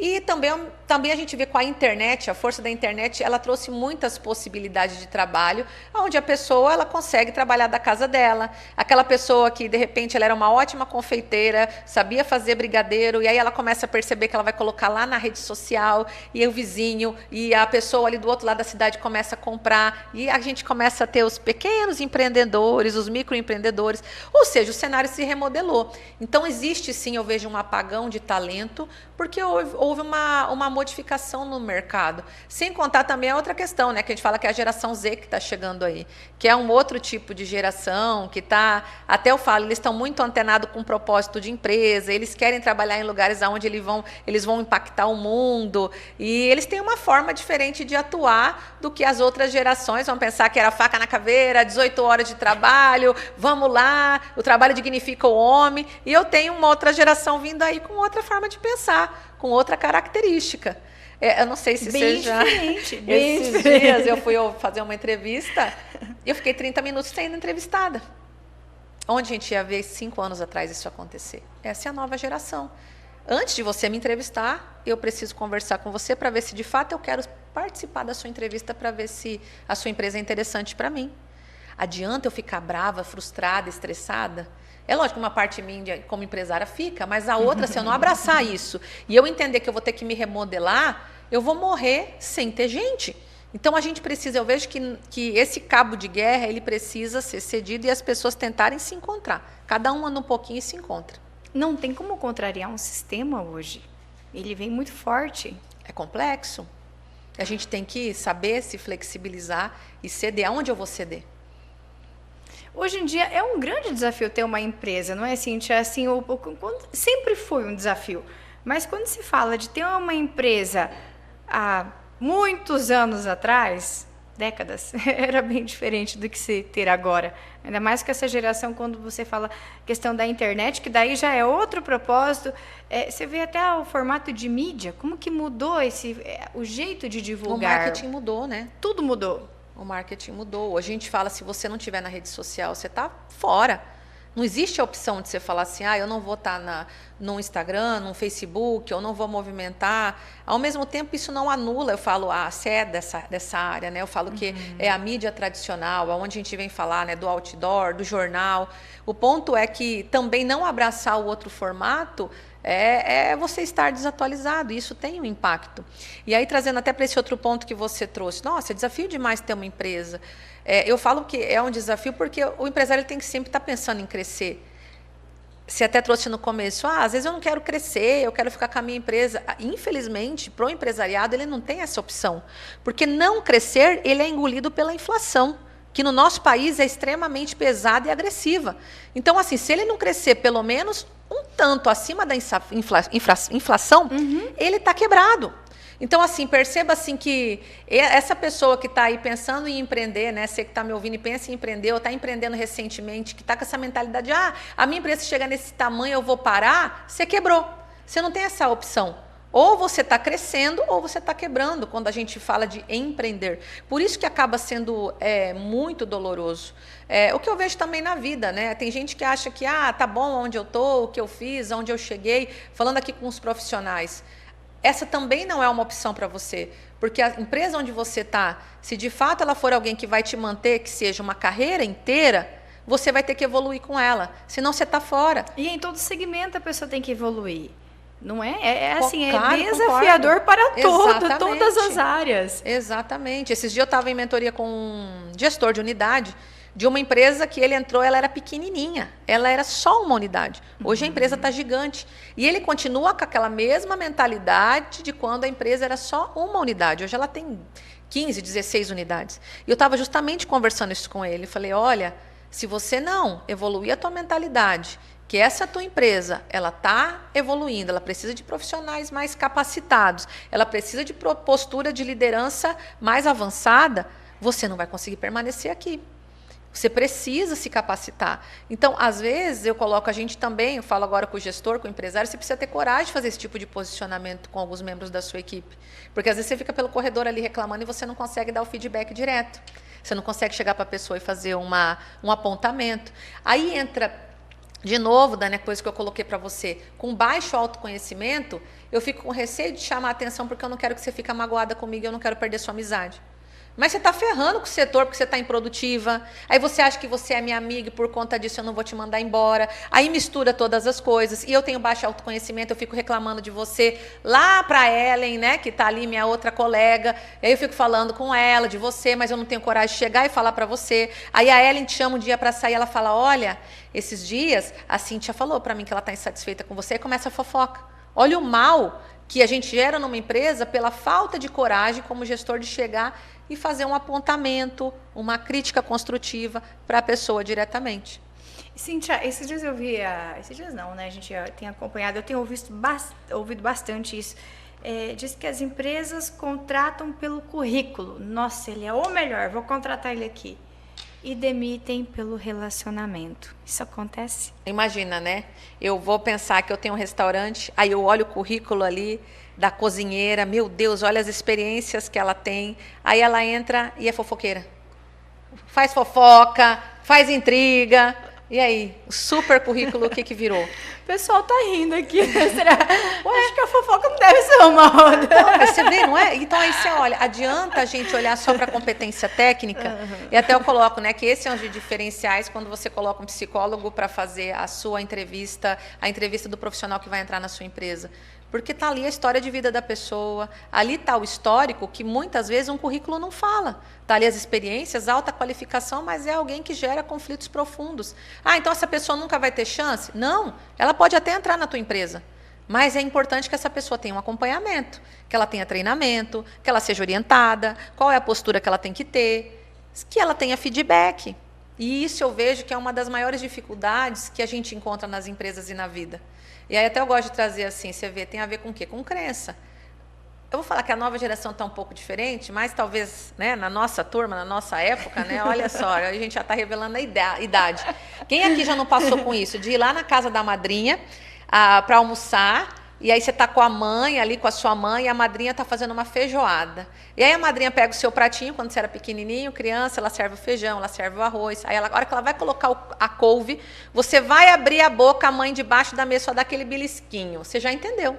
E também a gente vê com a internet, a força da internet, ela trouxe muitas possibilidades de trabalho, onde a pessoa ela consegue trabalhar da casa dela. Aquela pessoa que, de repente, ela era uma ótima confeiteira, sabia fazer brigadeiro, e aí ela começa a perceber que ela vai colocar lá na rede social, e o vizinho, e a pessoa ali do outro lado da cidade começa a comprar, e a gente começa a ter os pequenos empreendedores, os microempreendedores, ou seja, o cenário se remodelou. Então, existe sim, eu vejo um apagão de talento, porque houve uma modificação no mercado. Sem contar também a outra questão, né, que a gente fala que é a geração Z que está chegando aí, que é um outro tipo de geração, que está, até eu falo, eles estão muito antenados com o propósito de empresa, eles querem trabalhar em lugares onde eles vão impactar o mundo, e eles têm uma forma diferente de atuar do que as outras gerações, vão pensar que era faca na caveira, 18 horas de trabalho, vamos lá, o trabalho dignifica o homem, e eu tenho uma outra geração vindo aí com outra forma de pensar, com outra característica. Eu não sei se bem você já... Diferente, bem Esses diferente. dias eu fui fazer uma entrevista e eu fiquei 30 minutos sendo entrevistada. Onde a gente ia ver 5 anos atrás isso acontecer? Essa é a nova geração. Antes de você me entrevistar, eu preciso conversar com você para ver se de fato eu quero participar da sua entrevista, para ver se a sua empresa é interessante para mim. Adianta eu ficar brava, frustrada, estressada? É lógico que uma parte minha como empresária fica, mas a outra, se eu não abraçar isso e eu entender que eu vou ter que me remodelar, eu vou morrer sem ter gente. Então a gente precisa, eu vejo que esse cabo de guerra, ele precisa ser cedido e as pessoas tentarem se encontrar. Cada um anda um pouquinho e se encontra. Não tem como contrariar um sistema hoje. Ele vem muito forte. É complexo. A gente tem que saber se flexibilizar e ceder. Aonde eu vou ceder? Hoje em dia é um grande desafio ter uma empresa, não é, Cíntia? Assim, sempre foi um desafio. Mas quando se fala de ter uma empresa há muitos anos atrás, décadas, era bem diferente do que se ter agora. Ainda mais com essa geração, quando você fala questão da internet, que daí já é outro propósito. Você vê até o formato de mídia, como que mudou o jeito de divulgar. O marketing mudou, né? Tudo mudou. O marketing mudou. Hoje a gente fala, se você não estiver na rede social, você está fora. Não existe a opção de você falar assim, eu não vou estar no Instagram, no Facebook, eu não vou movimentar. Ao mesmo tempo, isso não anula, eu falo, você é dessa área, né? Eu falo que é a mídia tradicional, onde a gente vem falar, né, do outdoor, do jornal. O ponto é que também não abraçar o outro formato é você estar desatualizado, e isso tem um impacto. E aí, trazendo até para esse outro ponto que você trouxe, nossa, é desafio demais ter uma empresa. Eu falo que é um desafio porque o empresário tem que sempre estar pensando em crescer. Você até trouxe no começo, às vezes eu não quero crescer, eu quero ficar com a minha empresa. Infelizmente, para o empresariado, ele não tem essa opção. Porque não crescer, ele é engolido pela inflação, que no nosso país é extremamente pesada e agressiva. Então, assim, se ele não crescer pelo menos um tanto acima da inflação, ele está quebrado. Então, assim, perceba assim que essa pessoa que está aí pensando em empreender, né? Você que está me ouvindo e pensa em empreender, ou está empreendendo recentemente, que está com essa mentalidade, a minha empresa chega nesse tamanho, eu vou parar, você quebrou. Você não tem essa opção. Ou você está crescendo, ou você está quebrando, quando a gente fala de empreender. Por isso que acaba sendo muito doloroso. O que eu vejo também na vida, né? Tem gente que acha que, tá bom onde eu estou, o que eu fiz, onde eu cheguei, falando aqui com os profissionais. Essa também não é uma opção para você, porque a empresa onde você está, se de fato ela for alguém que vai te manter, que seja uma carreira inteira, você vai ter que evoluir com ela, senão você está fora. E em todo segmento a pessoa tem que evoluir, não é? Assim, Claro, desafiador para Exatamente. todas as áreas. Exatamente. Esses dias eu estava em mentoria com um gestor de unidade, de uma empresa que ele entrou, ela era pequenininha, ela era só uma unidade. Hoje a empresa está gigante. E ele continua com aquela mesma mentalidade de quando a empresa era só uma unidade. Hoje ela tem 15, 16 unidades. E eu estava justamente conversando isso com ele. Falei, olha, se você não evoluir a tua mentalidade, que essa tua empresa, ela está evoluindo, ela precisa de profissionais mais capacitados, ela precisa de postura de liderança mais avançada, você não vai conseguir permanecer aqui. Você precisa se capacitar. Então, às vezes, eu coloco a gente também, eu falo agora com o gestor, com o empresário, você precisa ter coragem de fazer esse tipo de posicionamento com alguns membros da sua equipe. Porque às vezes você fica pelo corredor ali reclamando e você não consegue dar o feedback direto. Você não consegue chegar para a pessoa e fazer um apontamento. Aí entra, de novo, Dani, a coisa que eu coloquei para você, com baixo autoconhecimento, eu fico com receio de chamar a atenção porque eu não quero que você fique magoada comigo, eu não quero perder sua amizade. Mas você está ferrando com o setor porque você está improdutiva. Aí você acha que você é minha amiga e por conta disso eu não vou te mandar embora. Aí mistura todas as coisas. E eu tenho baixo autoconhecimento, eu fico reclamando de você lá para a Ellen, né, que está ali, minha outra colega. Aí eu fico falando com ela, de você, mas eu não tenho coragem de chegar e falar para você. Aí a Ellen te chama um dia para sair, ela fala, olha, esses dias a Cíntia falou para mim que ela está insatisfeita com você e começa a fofoca. Olha o mal que a gente gera numa empresa pela falta de coragem como gestor de chegar e fazer um apontamento, uma crítica construtiva para a pessoa diretamente. Cíntia, esses dias eu vi, esses dias não, né? A gente tem acompanhado, eu tenho ouvido bastante isso. Diz que as empresas contratam pelo currículo. Nossa, ele é o melhor, vou contratar ele aqui. E demitem pelo relacionamento. Isso acontece? Imagina, né? Eu vou pensar que eu tenho um restaurante, aí eu olho o currículo ali da cozinheira, meu Deus, olha as experiências que ela tem. Aí ela entra e é fofoqueira. Faz fofoca, faz intriga. E aí, o super currículo, o que virou? O pessoal tá rindo aqui. Será? Acho que a fofoca não deve ser uma roda. Então, você vê, não é? Então, aí você olha, adianta a gente olhar só para a competência técnica, e até eu coloco, né, que esse é um dos diferenciais quando você coloca um psicólogo para fazer a sua entrevista, a entrevista do profissional que vai entrar na sua empresa. Porque está ali a história de vida da pessoa, ali está o histórico que muitas vezes um currículo não fala. Está ali as experiências, alta qualificação, mas é alguém que gera conflitos profundos. Ah, então essa pessoa nunca vai ter chance? Não, ela pode até entrar na tua empresa. Mas é importante que essa pessoa tenha um acompanhamento, que ela tenha treinamento, que ela seja orientada, qual é a postura que ela tem que ter, que ela tenha feedback. E isso eu vejo que é uma das maiores dificuldades que a gente encontra nas empresas e na vida. E aí até eu gosto de trazer assim, você vê, tem a ver com o quê? Com crença. Eu vou falar que a nova geração está um pouco diferente, mas talvez, né, na nossa turma, na nossa época, né, olha só, a gente já está revelando a idade. Quem aqui já não passou com isso? De ir lá na casa da madrinha para almoçar, e aí você está com a mãe, ali com a sua mãe, e a madrinha está fazendo uma feijoada. E aí a madrinha pega o seu pratinho, quando você era pequenininho, criança, ela serve o feijão, ela serve o arroz. Aí, a hora que ela vai colocar a couve, você vai abrir a boca, a mãe debaixo da mesa só dá aquele belisquinho. Você já entendeu.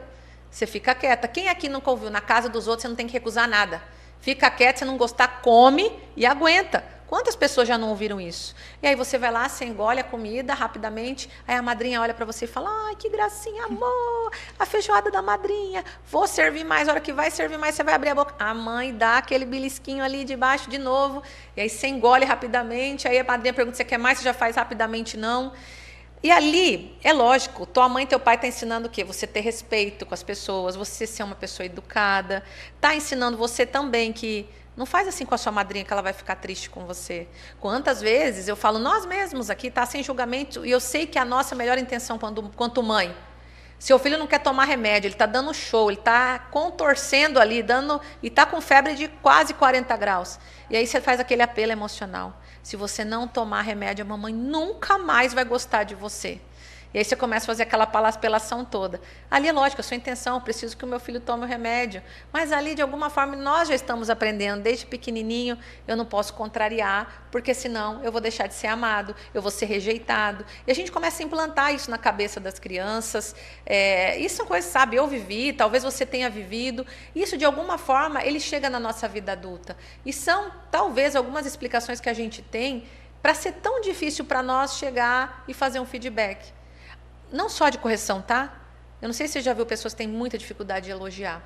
Você fica quieta. Quem aqui nunca ouviu? Na casa dos outros você não tem que recusar nada. Fica quieta, se não gostar, come e aguenta. Quantas pessoas já não ouviram isso? E aí você vai lá, você engole a comida rapidamente, aí a madrinha olha para você e fala, ai, que gracinha, amor, a feijoada da madrinha, vou servir mais, a hora que vai servir mais, você vai abrir a boca. A mãe dá aquele belisquinho ali de baixo de novo, e aí você engole rapidamente, aí a madrinha pergunta, você quer mais? Você já faz rapidamente, não. E ali, é lógico, tua mãe e teu pai estão ensinando o quê? Você ter respeito com as pessoas, você ser uma pessoa educada, está ensinando você também que não faz assim com a sua madrinha que ela vai ficar triste com você. Quantas vezes eu falo, nós mesmos aqui, tá sem julgamento, e eu sei que a nossa melhor intenção quanto mãe, seu filho não quer tomar remédio, ele está dando show, ele está contorcendo ali, e está com febre de quase 40 graus. E aí você faz aquele apelo emocional. Se você não tomar remédio, a mamãe nunca mais vai gostar de você. E aí você começa a fazer aquela apelação toda. Ali é lógico, a sua intenção, eu preciso que o meu filho tome o remédio. Mas ali, de alguma forma, nós já estamos aprendendo, desde pequenininho, eu não posso contrariar, porque senão eu vou deixar de ser amado, eu vou ser rejeitado. E a gente começa a implantar isso na cabeça das crianças. Isso são coisas, sabe, eu vivi, talvez você tenha vivido. Isso, de alguma forma, ele chega na nossa vida adulta. E são, talvez, algumas explicações que a gente tem para ser tão difícil para nós chegar e fazer um feedback. Não só de correção, tá? Eu não sei se você já viu pessoas que têm muita dificuldade de elogiar.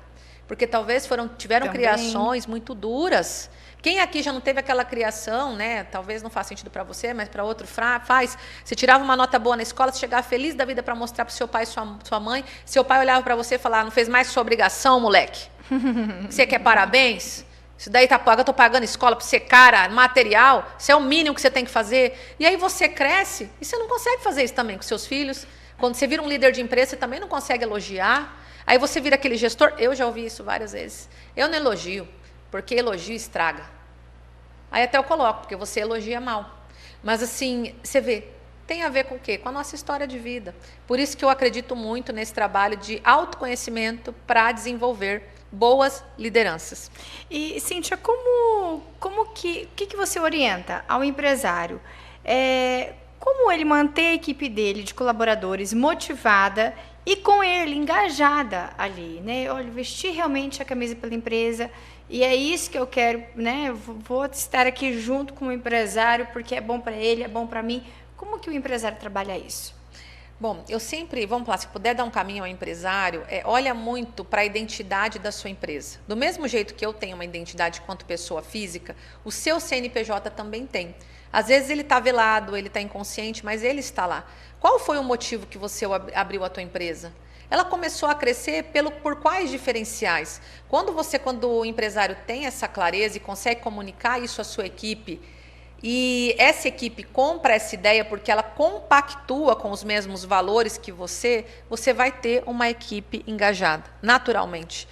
Porque talvez tiveram também criações muito duras. Quem aqui já não teve aquela criação, né? Talvez não faça sentido para você, mas para outro faz. Você tirava uma nota boa na escola, você chegava feliz da vida para mostrar para o seu pai e sua mãe. Seu pai olhava para você e falava, não fez mais que sua obrigação, moleque? Você quer parabéns? Isso daí eu tô pagando escola para você, cara, material, isso é o mínimo que você tem que fazer. E aí você cresce e você não consegue fazer isso também com seus filhos. Quando você vira um líder de empresa, você também não consegue elogiar. Aí você vira aquele gestor, eu já ouvi isso várias vezes. Eu não elogio, porque elogio estraga. Aí até eu coloco, porque você elogia mal. Mas assim, você vê, tem a ver com o quê? Com a nossa história de vida. Por isso que eu acredito muito nesse trabalho de autoconhecimento para desenvolver boas lideranças. E, Cíntia, o que você orienta ao empresário? Como ele manter a equipe dele de colaboradores motivada e com ele engajada ali, né? Olha, vestir realmente a camisa pela empresa e é isso que eu quero, né? Vou estar aqui junto com o empresário porque é bom para ele, é bom para mim. Como que o empresário trabalha isso? Bom, eu sempre, vamos lá, se puder dar um caminho ao empresário, olha muito para a identidade da sua empresa. Do mesmo jeito que eu tenho uma identidade quanto pessoa física, o seu CNPJ também tem. Às vezes ele está velado, ele está inconsciente, mas ele está lá. Qual foi o motivo que você abriu a tua empresa? Ela começou a crescer por quais diferenciais? Quando o empresário tem essa clareza e consegue comunicar isso à sua equipe, e essa equipe compra essa ideia porque ela compactua com os mesmos valores que você vai ter uma equipe engajada, naturalmente.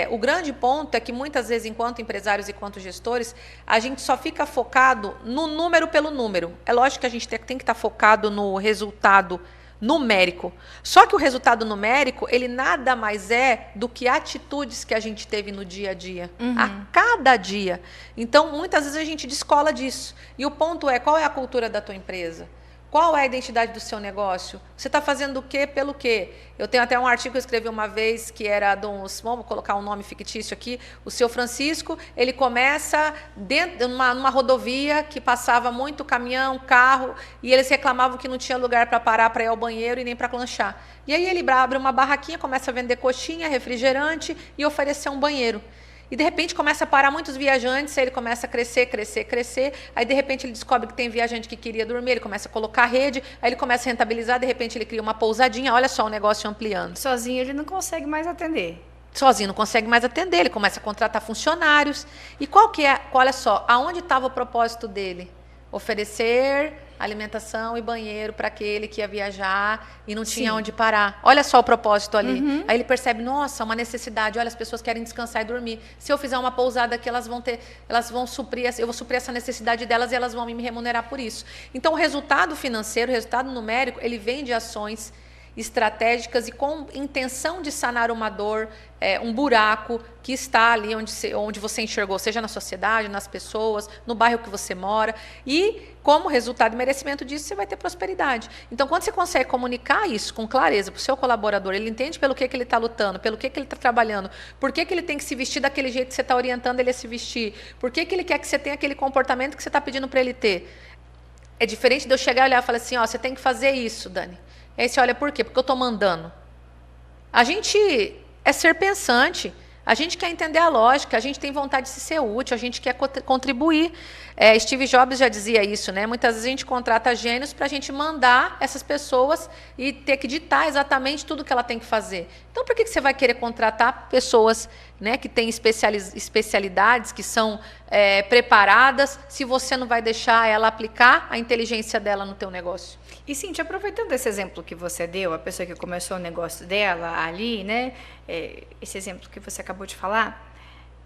O grande ponto é que muitas vezes, enquanto empresários e enquanto gestores, a gente só fica focado no número pelo número. É lógico que a gente tem que estar focado no resultado numérico. Só que o resultado numérico, ele nada mais é do que atitudes que a gente teve no dia a dia, a cada dia. Então, muitas vezes a gente descola disso. E o ponto é, qual é a cultura da tua empresa? Qual é a identidade do seu negócio? Você está fazendo o quê pelo quê? Eu tenho até um artigo que eu escrevi uma vez, que era vamos colocar um nome fictício aqui, o seu Francisco, ele começa numa rodovia que passava muito caminhão, carro, e eles reclamavam que não tinha lugar para parar para ir ao banheiro e nem para lanchar. E aí ele abre uma barraquinha, começa a vender coxinha, refrigerante e oferecer um banheiro. E, de repente, começa a parar muitos viajantes, aí ele começa a crescer, crescer, crescer. Aí, de repente, ele descobre que tem viajante que queria dormir, ele começa a colocar rede, aí ele começa a rentabilizar, de repente, ele cria uma pousadinha, olha só o negócio ampliando. Sozinho ele não consegue mais atender. Sozinho não consegue mais atender, ele começa a contratar funcionários. E olha só, aonde estava o propósito dele? Oferecer alimentação e banheiro para aquele que ia viajar e não tinha onde parar. Olha só o propósito ali. Aí ele percebe, nossa, uma necessidade, olha, as pessoas querem descansar e dormir. Se eu fizer uma pousada aqui, elas vão suprir, eu vou suprir essa necessidade delas e elas vão me remunerar por isso. Então, o resultado financeiro, o resultado numérico, ele vem de ações estratégicas e com intenção de sanar uma dor, um buraco que está ali onde você enxergou, seja na sociedade, nas pessoas, no bairro que você mora. E, como resultado e merecimento disso, você vai ter prosperidade. Então, quando você consegue comunicar isso com clareza para o seu colaborador, ele entende pelo que ele está lutando, pelo que ele está trabalhando, por que ele tem que se vestir daquele jeito que você está orientando ele a se vestir, por que ele quer que você tenha aquele comportamento que você está pedindo para ele ter. É diferente de eu chegar e olhar e falar assim, você tem que fazer isso, Dani. Aí você olha, por quê? Porque eu estou mandando. A gente é ser pensante, a gente quer entender a lógica, a gente tem vontade de se ser útil, a gente quer contribuir. Steve Jobs já dizia isso, né? Muitas vezes a gente contrata gênios para a gente mandar essas pessoas e ter que ditar exatamente tudo que ela tem que fazer. Então, por que você vai querer contratar pessoas, né, que têm especialidades, que são preparadas, se você não vai deixar ela aplicar a inteligência dela no teu negócio? E, Cintia, aproveitando esse exemplo que você deu, a pessoa que começou o negócio dela ali, né? Esse exemplo que você acabou de falar,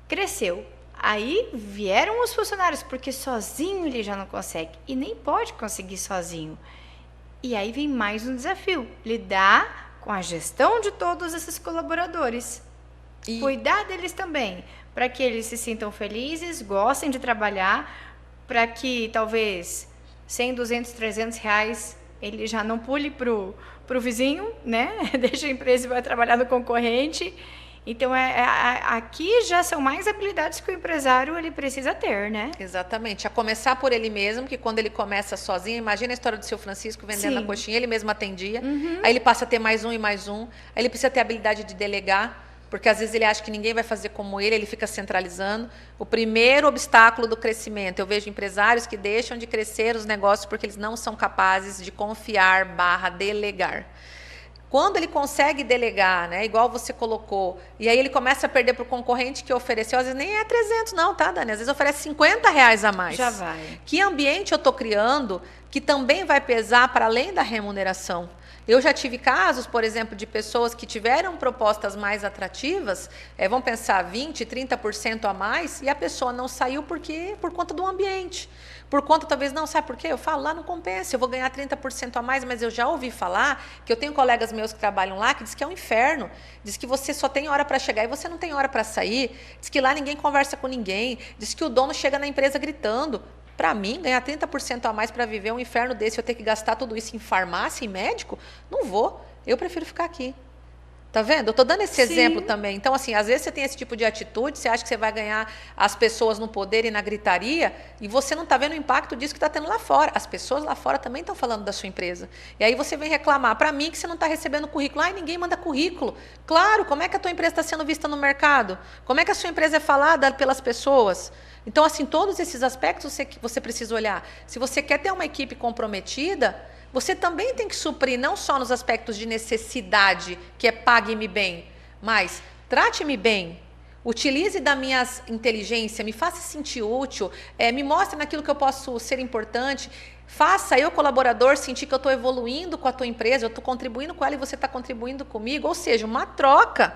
cresceu. Aí vieram os funcionários, porque sozinho ele já não consegue. E nem pode conseguir sozinho. E aí vem mais um desafio, lidar com a gestão de todos esses colaboradores. E cuidar deles também, para que eles se sintam felizes, gostem de trabalhar, para que talvez 100, 200, 300 reais ele já não pule pro vizinho, né? Deixa a empresa e vai trabalhar no concorrente. Então, aqui já são mais habilidades que o empresário ele precisa ter, né? Exatamente. A começar por ele mesmo, que quando ele começa sozinho, imagina a história do seu Francisco vendendo a coxinha, ele mesmo atendia, aí ele passa a ter mais um e mais um, aí ele precisa ter a habilidade de delegar, porque às vezes ele acha que ninguém vai fazer como ele fica centralizando. O primeiro obstáculo do crescimento, eu vejo empresários que deixam de crescer os negócios porque eles não são capazes de confiar / delegar. Quando ele consegue delegar, né, igual você colocou, e aí ele começa a perder para o concorrente que ofereceu, às vezes nem é 300 não, tá, Dani? Às vezes oferece R$ 50 a mais. Já vai. Que ambiente eu estou criando que também vai pesar para além da remuneração? Eu já tive casos, por exemplo, de pessoas que tiveram propostas mais atrativas, vamos pensar 20%, 30% a mais, e a pessoa não saiu por conta do ambiente. Por conta, talvez, não, sabe por quê? Eu falo, lá não compensa, eu vou ganhar 30% a mais, mas eu já ouvi falar que eu tenho colegas meus que trabalham lá que diz que é um inferno, diz que você só tem hora para chegar e você não tem hora para sair, diz que lá ninguém conversa com ninguém, diz que o dono chega na empresa gritando. Para mim, ganhar 30% a mais para viver um inferno desse, eu ter que gastar tudo isso em farmácia, em médico, não vou. Eu prefiro ficar aqui. Tá vendo? Eu estou dando esse exemplo também. Então, assim, às vezes você tem esse tipo de atitude, você acha que você vai ganhar as pessoas no poder e na gritaria, e você não está vendo o impacto disso que está tendo lá fora. As pessoas lá fora também estão falando da sua empresa. E aí você vem reclamar para mim que você não está recebendo currículo. Ai, ninguém manda currículo. Claro, como é que a tua empresa está sendo vista no mercado? Como é que a sua empresa é falada pelas pessoas? Então, assim, todos esses aspectos você precisa olhar. Se você quer ter uma equipe comprometida, você também tem que suprir, não só nos aspectos de necessidade, que é pague-me bem, mas trate-me bem, utilize da minha inteligência, me faça sentir útil, me mostre naquilo que eu posso ser importante, faça eu, colaborador, sentir que eu estou evoluindo com a tua empresa, eu estou contribuindo com ela e você está contribuindo comigo, ou seja, uma troca.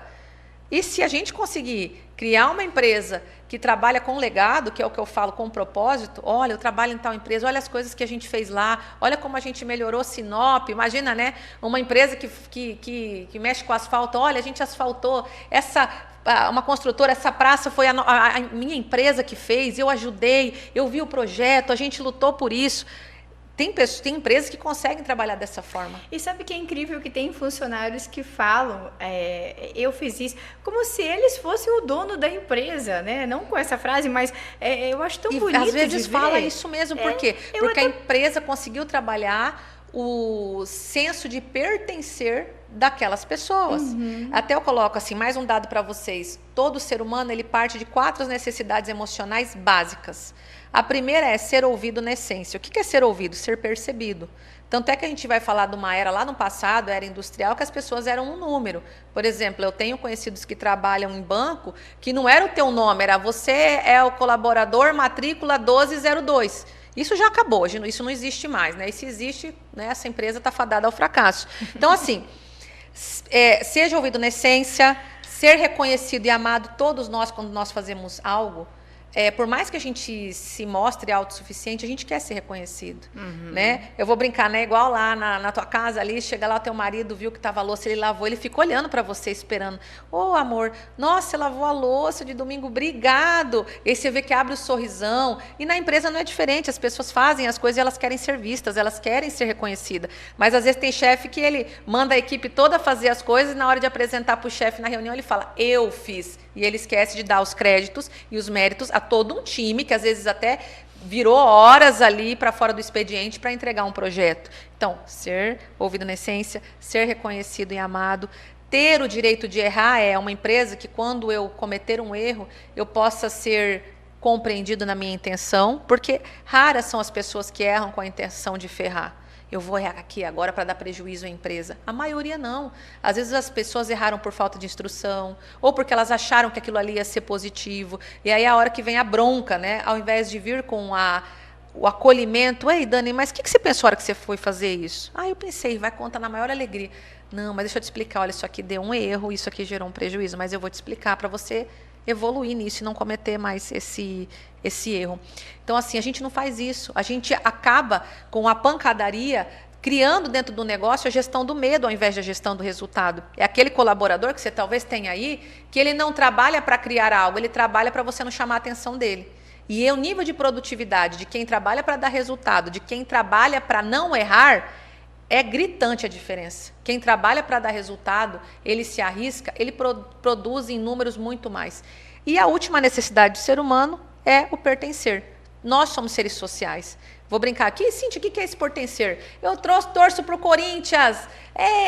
E se a gente conseguir criar uma empresa que trabalha com legado, que é o que eu falo, com propósito, olha, eu trabalho em tal empresa, olha as coisas que a gente fez lá, olha como a gente melhorou Sinop, imagina, né? Uma empresa que mexe com asfalto, olha, a gente asfaltou uma construtora, essa praça foi a minha empresa que fez, eu ajudei, eu vi o projeto, a gente lutou por isso. Tem empresas que conseguem trabalhar dessa forma. E sabe que é incrível que tem funcionários que falam, eu fiz isso, como se eles fossem o dono da empresa, né? Não com essa frase, mas eu acho tão bonito às vezes de fala ver. isso mesmo, por quê? Porque a empresa conseguiu trabalhar o senso de pertencer daquelas pessoas. Até eu coloco assim, mais um dado para vocês. Todo ser humano, ele parte de 4 necessidades emocionais básicas. A primeira é ser ouvido na essência. O que é ser ouvido? Ser percebido. Tanto é que a gente vai falar de uma era lá no passado, era industrial, que as pessoas eram um número. Por exemplo, eu tenho conhecidos que trabalham em banco, que não era o teu nome, era você é o colaborador matrícula 1202. Isso já acabou, isso não existe mais, né? E se existe, né, essa empresa está fadada ao fracasso. Então, assim, seja ouvido na essência, ser reconhecido e amado, todos nós, quando nós fazemos algo, por mais que a gente se mostre autossuficiente, a gente quer ser reconhecido, né? Eu vou brincar, né? Igual lá na tua casa ali, chega lá o teu marido, viu que estava a louça, ele lavou, ele fica olhando para você, esperando. Ô, amor, nossa, você lavou a louça de domingo, obrigado. E aí você vê que abre o sorrisão. E na empresa não é diferente, as pessoas fazem as coisas e elas querem ser vistas, elas querem ser reconhecidas. Mas às vezes tem chefe que ele manda a equipe toda fazer as coisas e na hora de apresentar para o chefe na reunião, ele fala, eu fiz. E ele esquece de dar os créditos e os méritos a todo um time, que às vezes até virou horas ali para fora do expediente para entregar um projeto. Então, ser ouvido na essência, ser reconhecido e amado, ter o direito de errar é uma empresa que quando eu cometer um erro, eu possa ser compreendido na minha intenção, porque raras são as pessoas que erram com a intenção de ferrar. Eu vou errar aqui agora para dar prejuízo à empresa. A maioria não. Às vezes as pessoas erraram por falta de instrução, ou porque elas acharam que aquilo ali ia ser positivo. E aí é a hora que vem a bronca, né? Ao invés de vir com o acolhimento. Ei, Dani, mas o que você pensou na hora que você foi fazer isso? Eu pensei, vai contar na maior alegria. Não, mas deixa eu te explicar. Olha, isso aqui deu um erro, isso aqui gerou um prejuízo, mas eu vou te explicar para você evoluir nisso e não cometer mais esse erro. Então, assim, a gente não faz isso. A gente acaba com a pancadaria criando dentro do negócio a gestão do medo ao invés da gestão do resultado. É aquele colaborador que você talvez tenha aí, que ele não trabalha para criar algo, ele trabalha para você não chamar a atenção dele. E o nível de produtividade de quem trabalha para dar resultado, de quem trabalha para não errar, é gritante a diferença. Quem trabalha para dar resultado, ele se arrisca, ele produz em números muito mais. E a última necessidade do ser humano é o pertencer. Nós somos seres sociais. Vou brincar aqui, Cíntia, o que é esse pertencer? Eu torço pro Corinthians,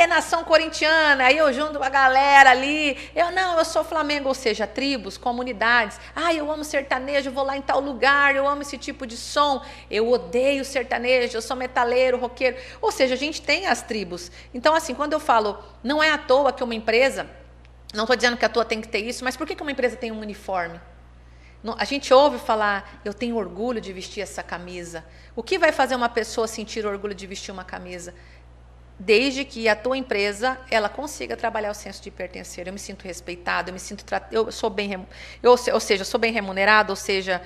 nação corintiana, aí eu junto a galera ali, eu sou Flamengo, ou seja, tribos, comunidades. Eu amo sertanejo, vou lá em tal lugar, eu amo esse tipo de som, eu odeio sertanejo, eu sou metaleiro, roqueiro. Ou seja, a gente tem as tribos. Então, assim, quando eu falo, não é à toa que uma empresa, não estou dizendo que a tua tem que ter isso, mas por que uma empresa tem um uniforme? A gente ouve falar, eu tenho orgulho de vestir essa camisa. O que vai fazer uma pessoa sentir orgulho de vestir uma camisa? Desde que a tua empresa, ela consiga trabalhar o senso de pertencer. Eu me sinto respeitado, eu sou bem, eu sou bem remunerado, ou seja,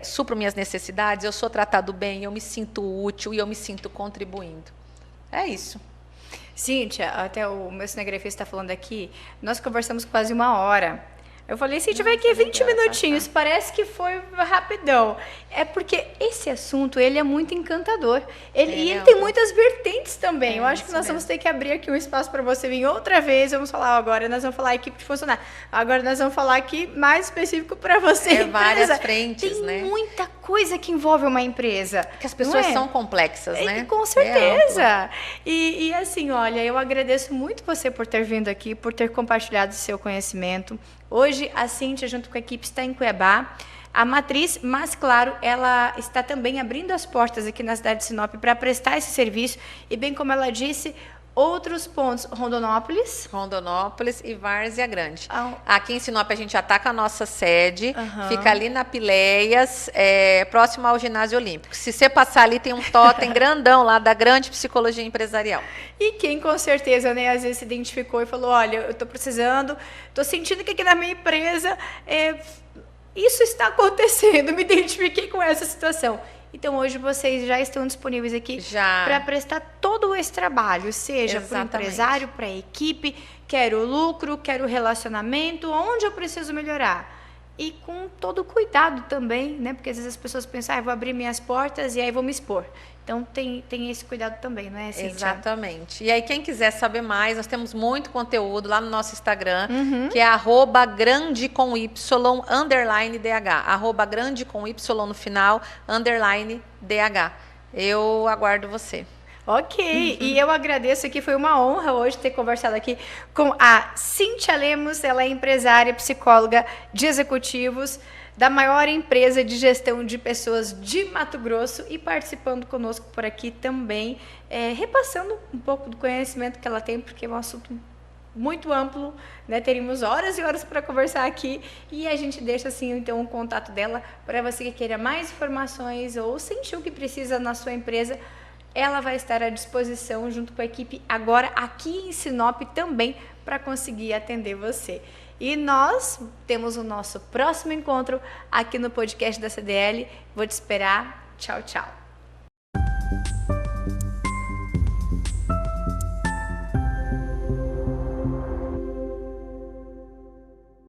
supro minhas necessidades, eu sou tratado bem, eu me sinto útil e eu me sinto contribuindo. É isso. Cíntia, até o meu cinegrafista está falando aqui, nós conversamos quase 1 hora. Eu falei, Cíntia, vai aqui 20 minutinhos, parece que foi rapidão. É porque esse assunto, ele é muito encantador. Ele tem muitas vertentes também. Eu acho que nós vamos ter que abrir aqui um espaço para você vir outra vez. Vamos falar agora, nós vamos falar equipe de funcionário. Agora nós vamos falar aqui mais específico para você. Várias frentes, né? Tem muita coisa que envolve uma empresa. Que as pessoas são complexas, né? Com certeza. E assim, olha, eu agradeço muito você por ter vindo aqui, por ter compartilhado o seu conhecimento. Hoje, a Cíntia, junto com a equipe, está em Cuiabá, a matriz, mas, claro, ela está também abrindo as portas aqui na cidade de Sinop para prestar esse serviço. E, bem como ela disse, outros pontos, Rondonópolis e Várzea Grande. Aqui em Sinop, a gente já está com a nossa sede, fica ali na Pileias, próximo ao ginásio olímpico. Se você passar ali, tem um totem grandão lá da Grande Psicologia Empresarial. E quem com certeza, né, às vezes se identificou e falou, olha, eu estou precisando, estou sentindo que aqui na minha empresa isso está acontecendo, me identifiquei com essa situação. Então, hoje vocês já estão disponíveis aqui para prestar todo esse trabalho, seja para o empresário, para a equipe, quero lucro, quero relacionamento, onde eu preciso melhorar. E com todo cuidado também, né? Porque às vezes as pessoas pensam, vou abrir minhas portas e aí vou me expor. Então, tem esse cuidado também, não é, Cíntia? Exatamente. E aí, quem quiser saber mais, nós temos muito conteúdo lá no nosso Instagram, que é @grande_DH, @grande no final, _DH. Eu aguardo você. Ok, e eu agradeço aqui, foi uma honra hoje ter conversado aqui com a Cíntia Lemos, ela é empresária, psicóloga de executivos da maior empresa de gestão de pessoas de Mato Grosso e participando conosco por aqui também, repassando um pouco do conhecimento que ela tem, porque é um assunto muito amplo, né? Teríamos horas e horas para conversar aqui e a gente deixa assim então o contato dela para você que queira mais informações ou sentir o que precisa na sua empresa. Ela vai estar à disposição junto com a equipe agora aqui em Sinop também para conseguir atender você. E nós temos o nosso próximo encontro aqui no podcast da CDL. Vou te esperar. Tchau, tchau.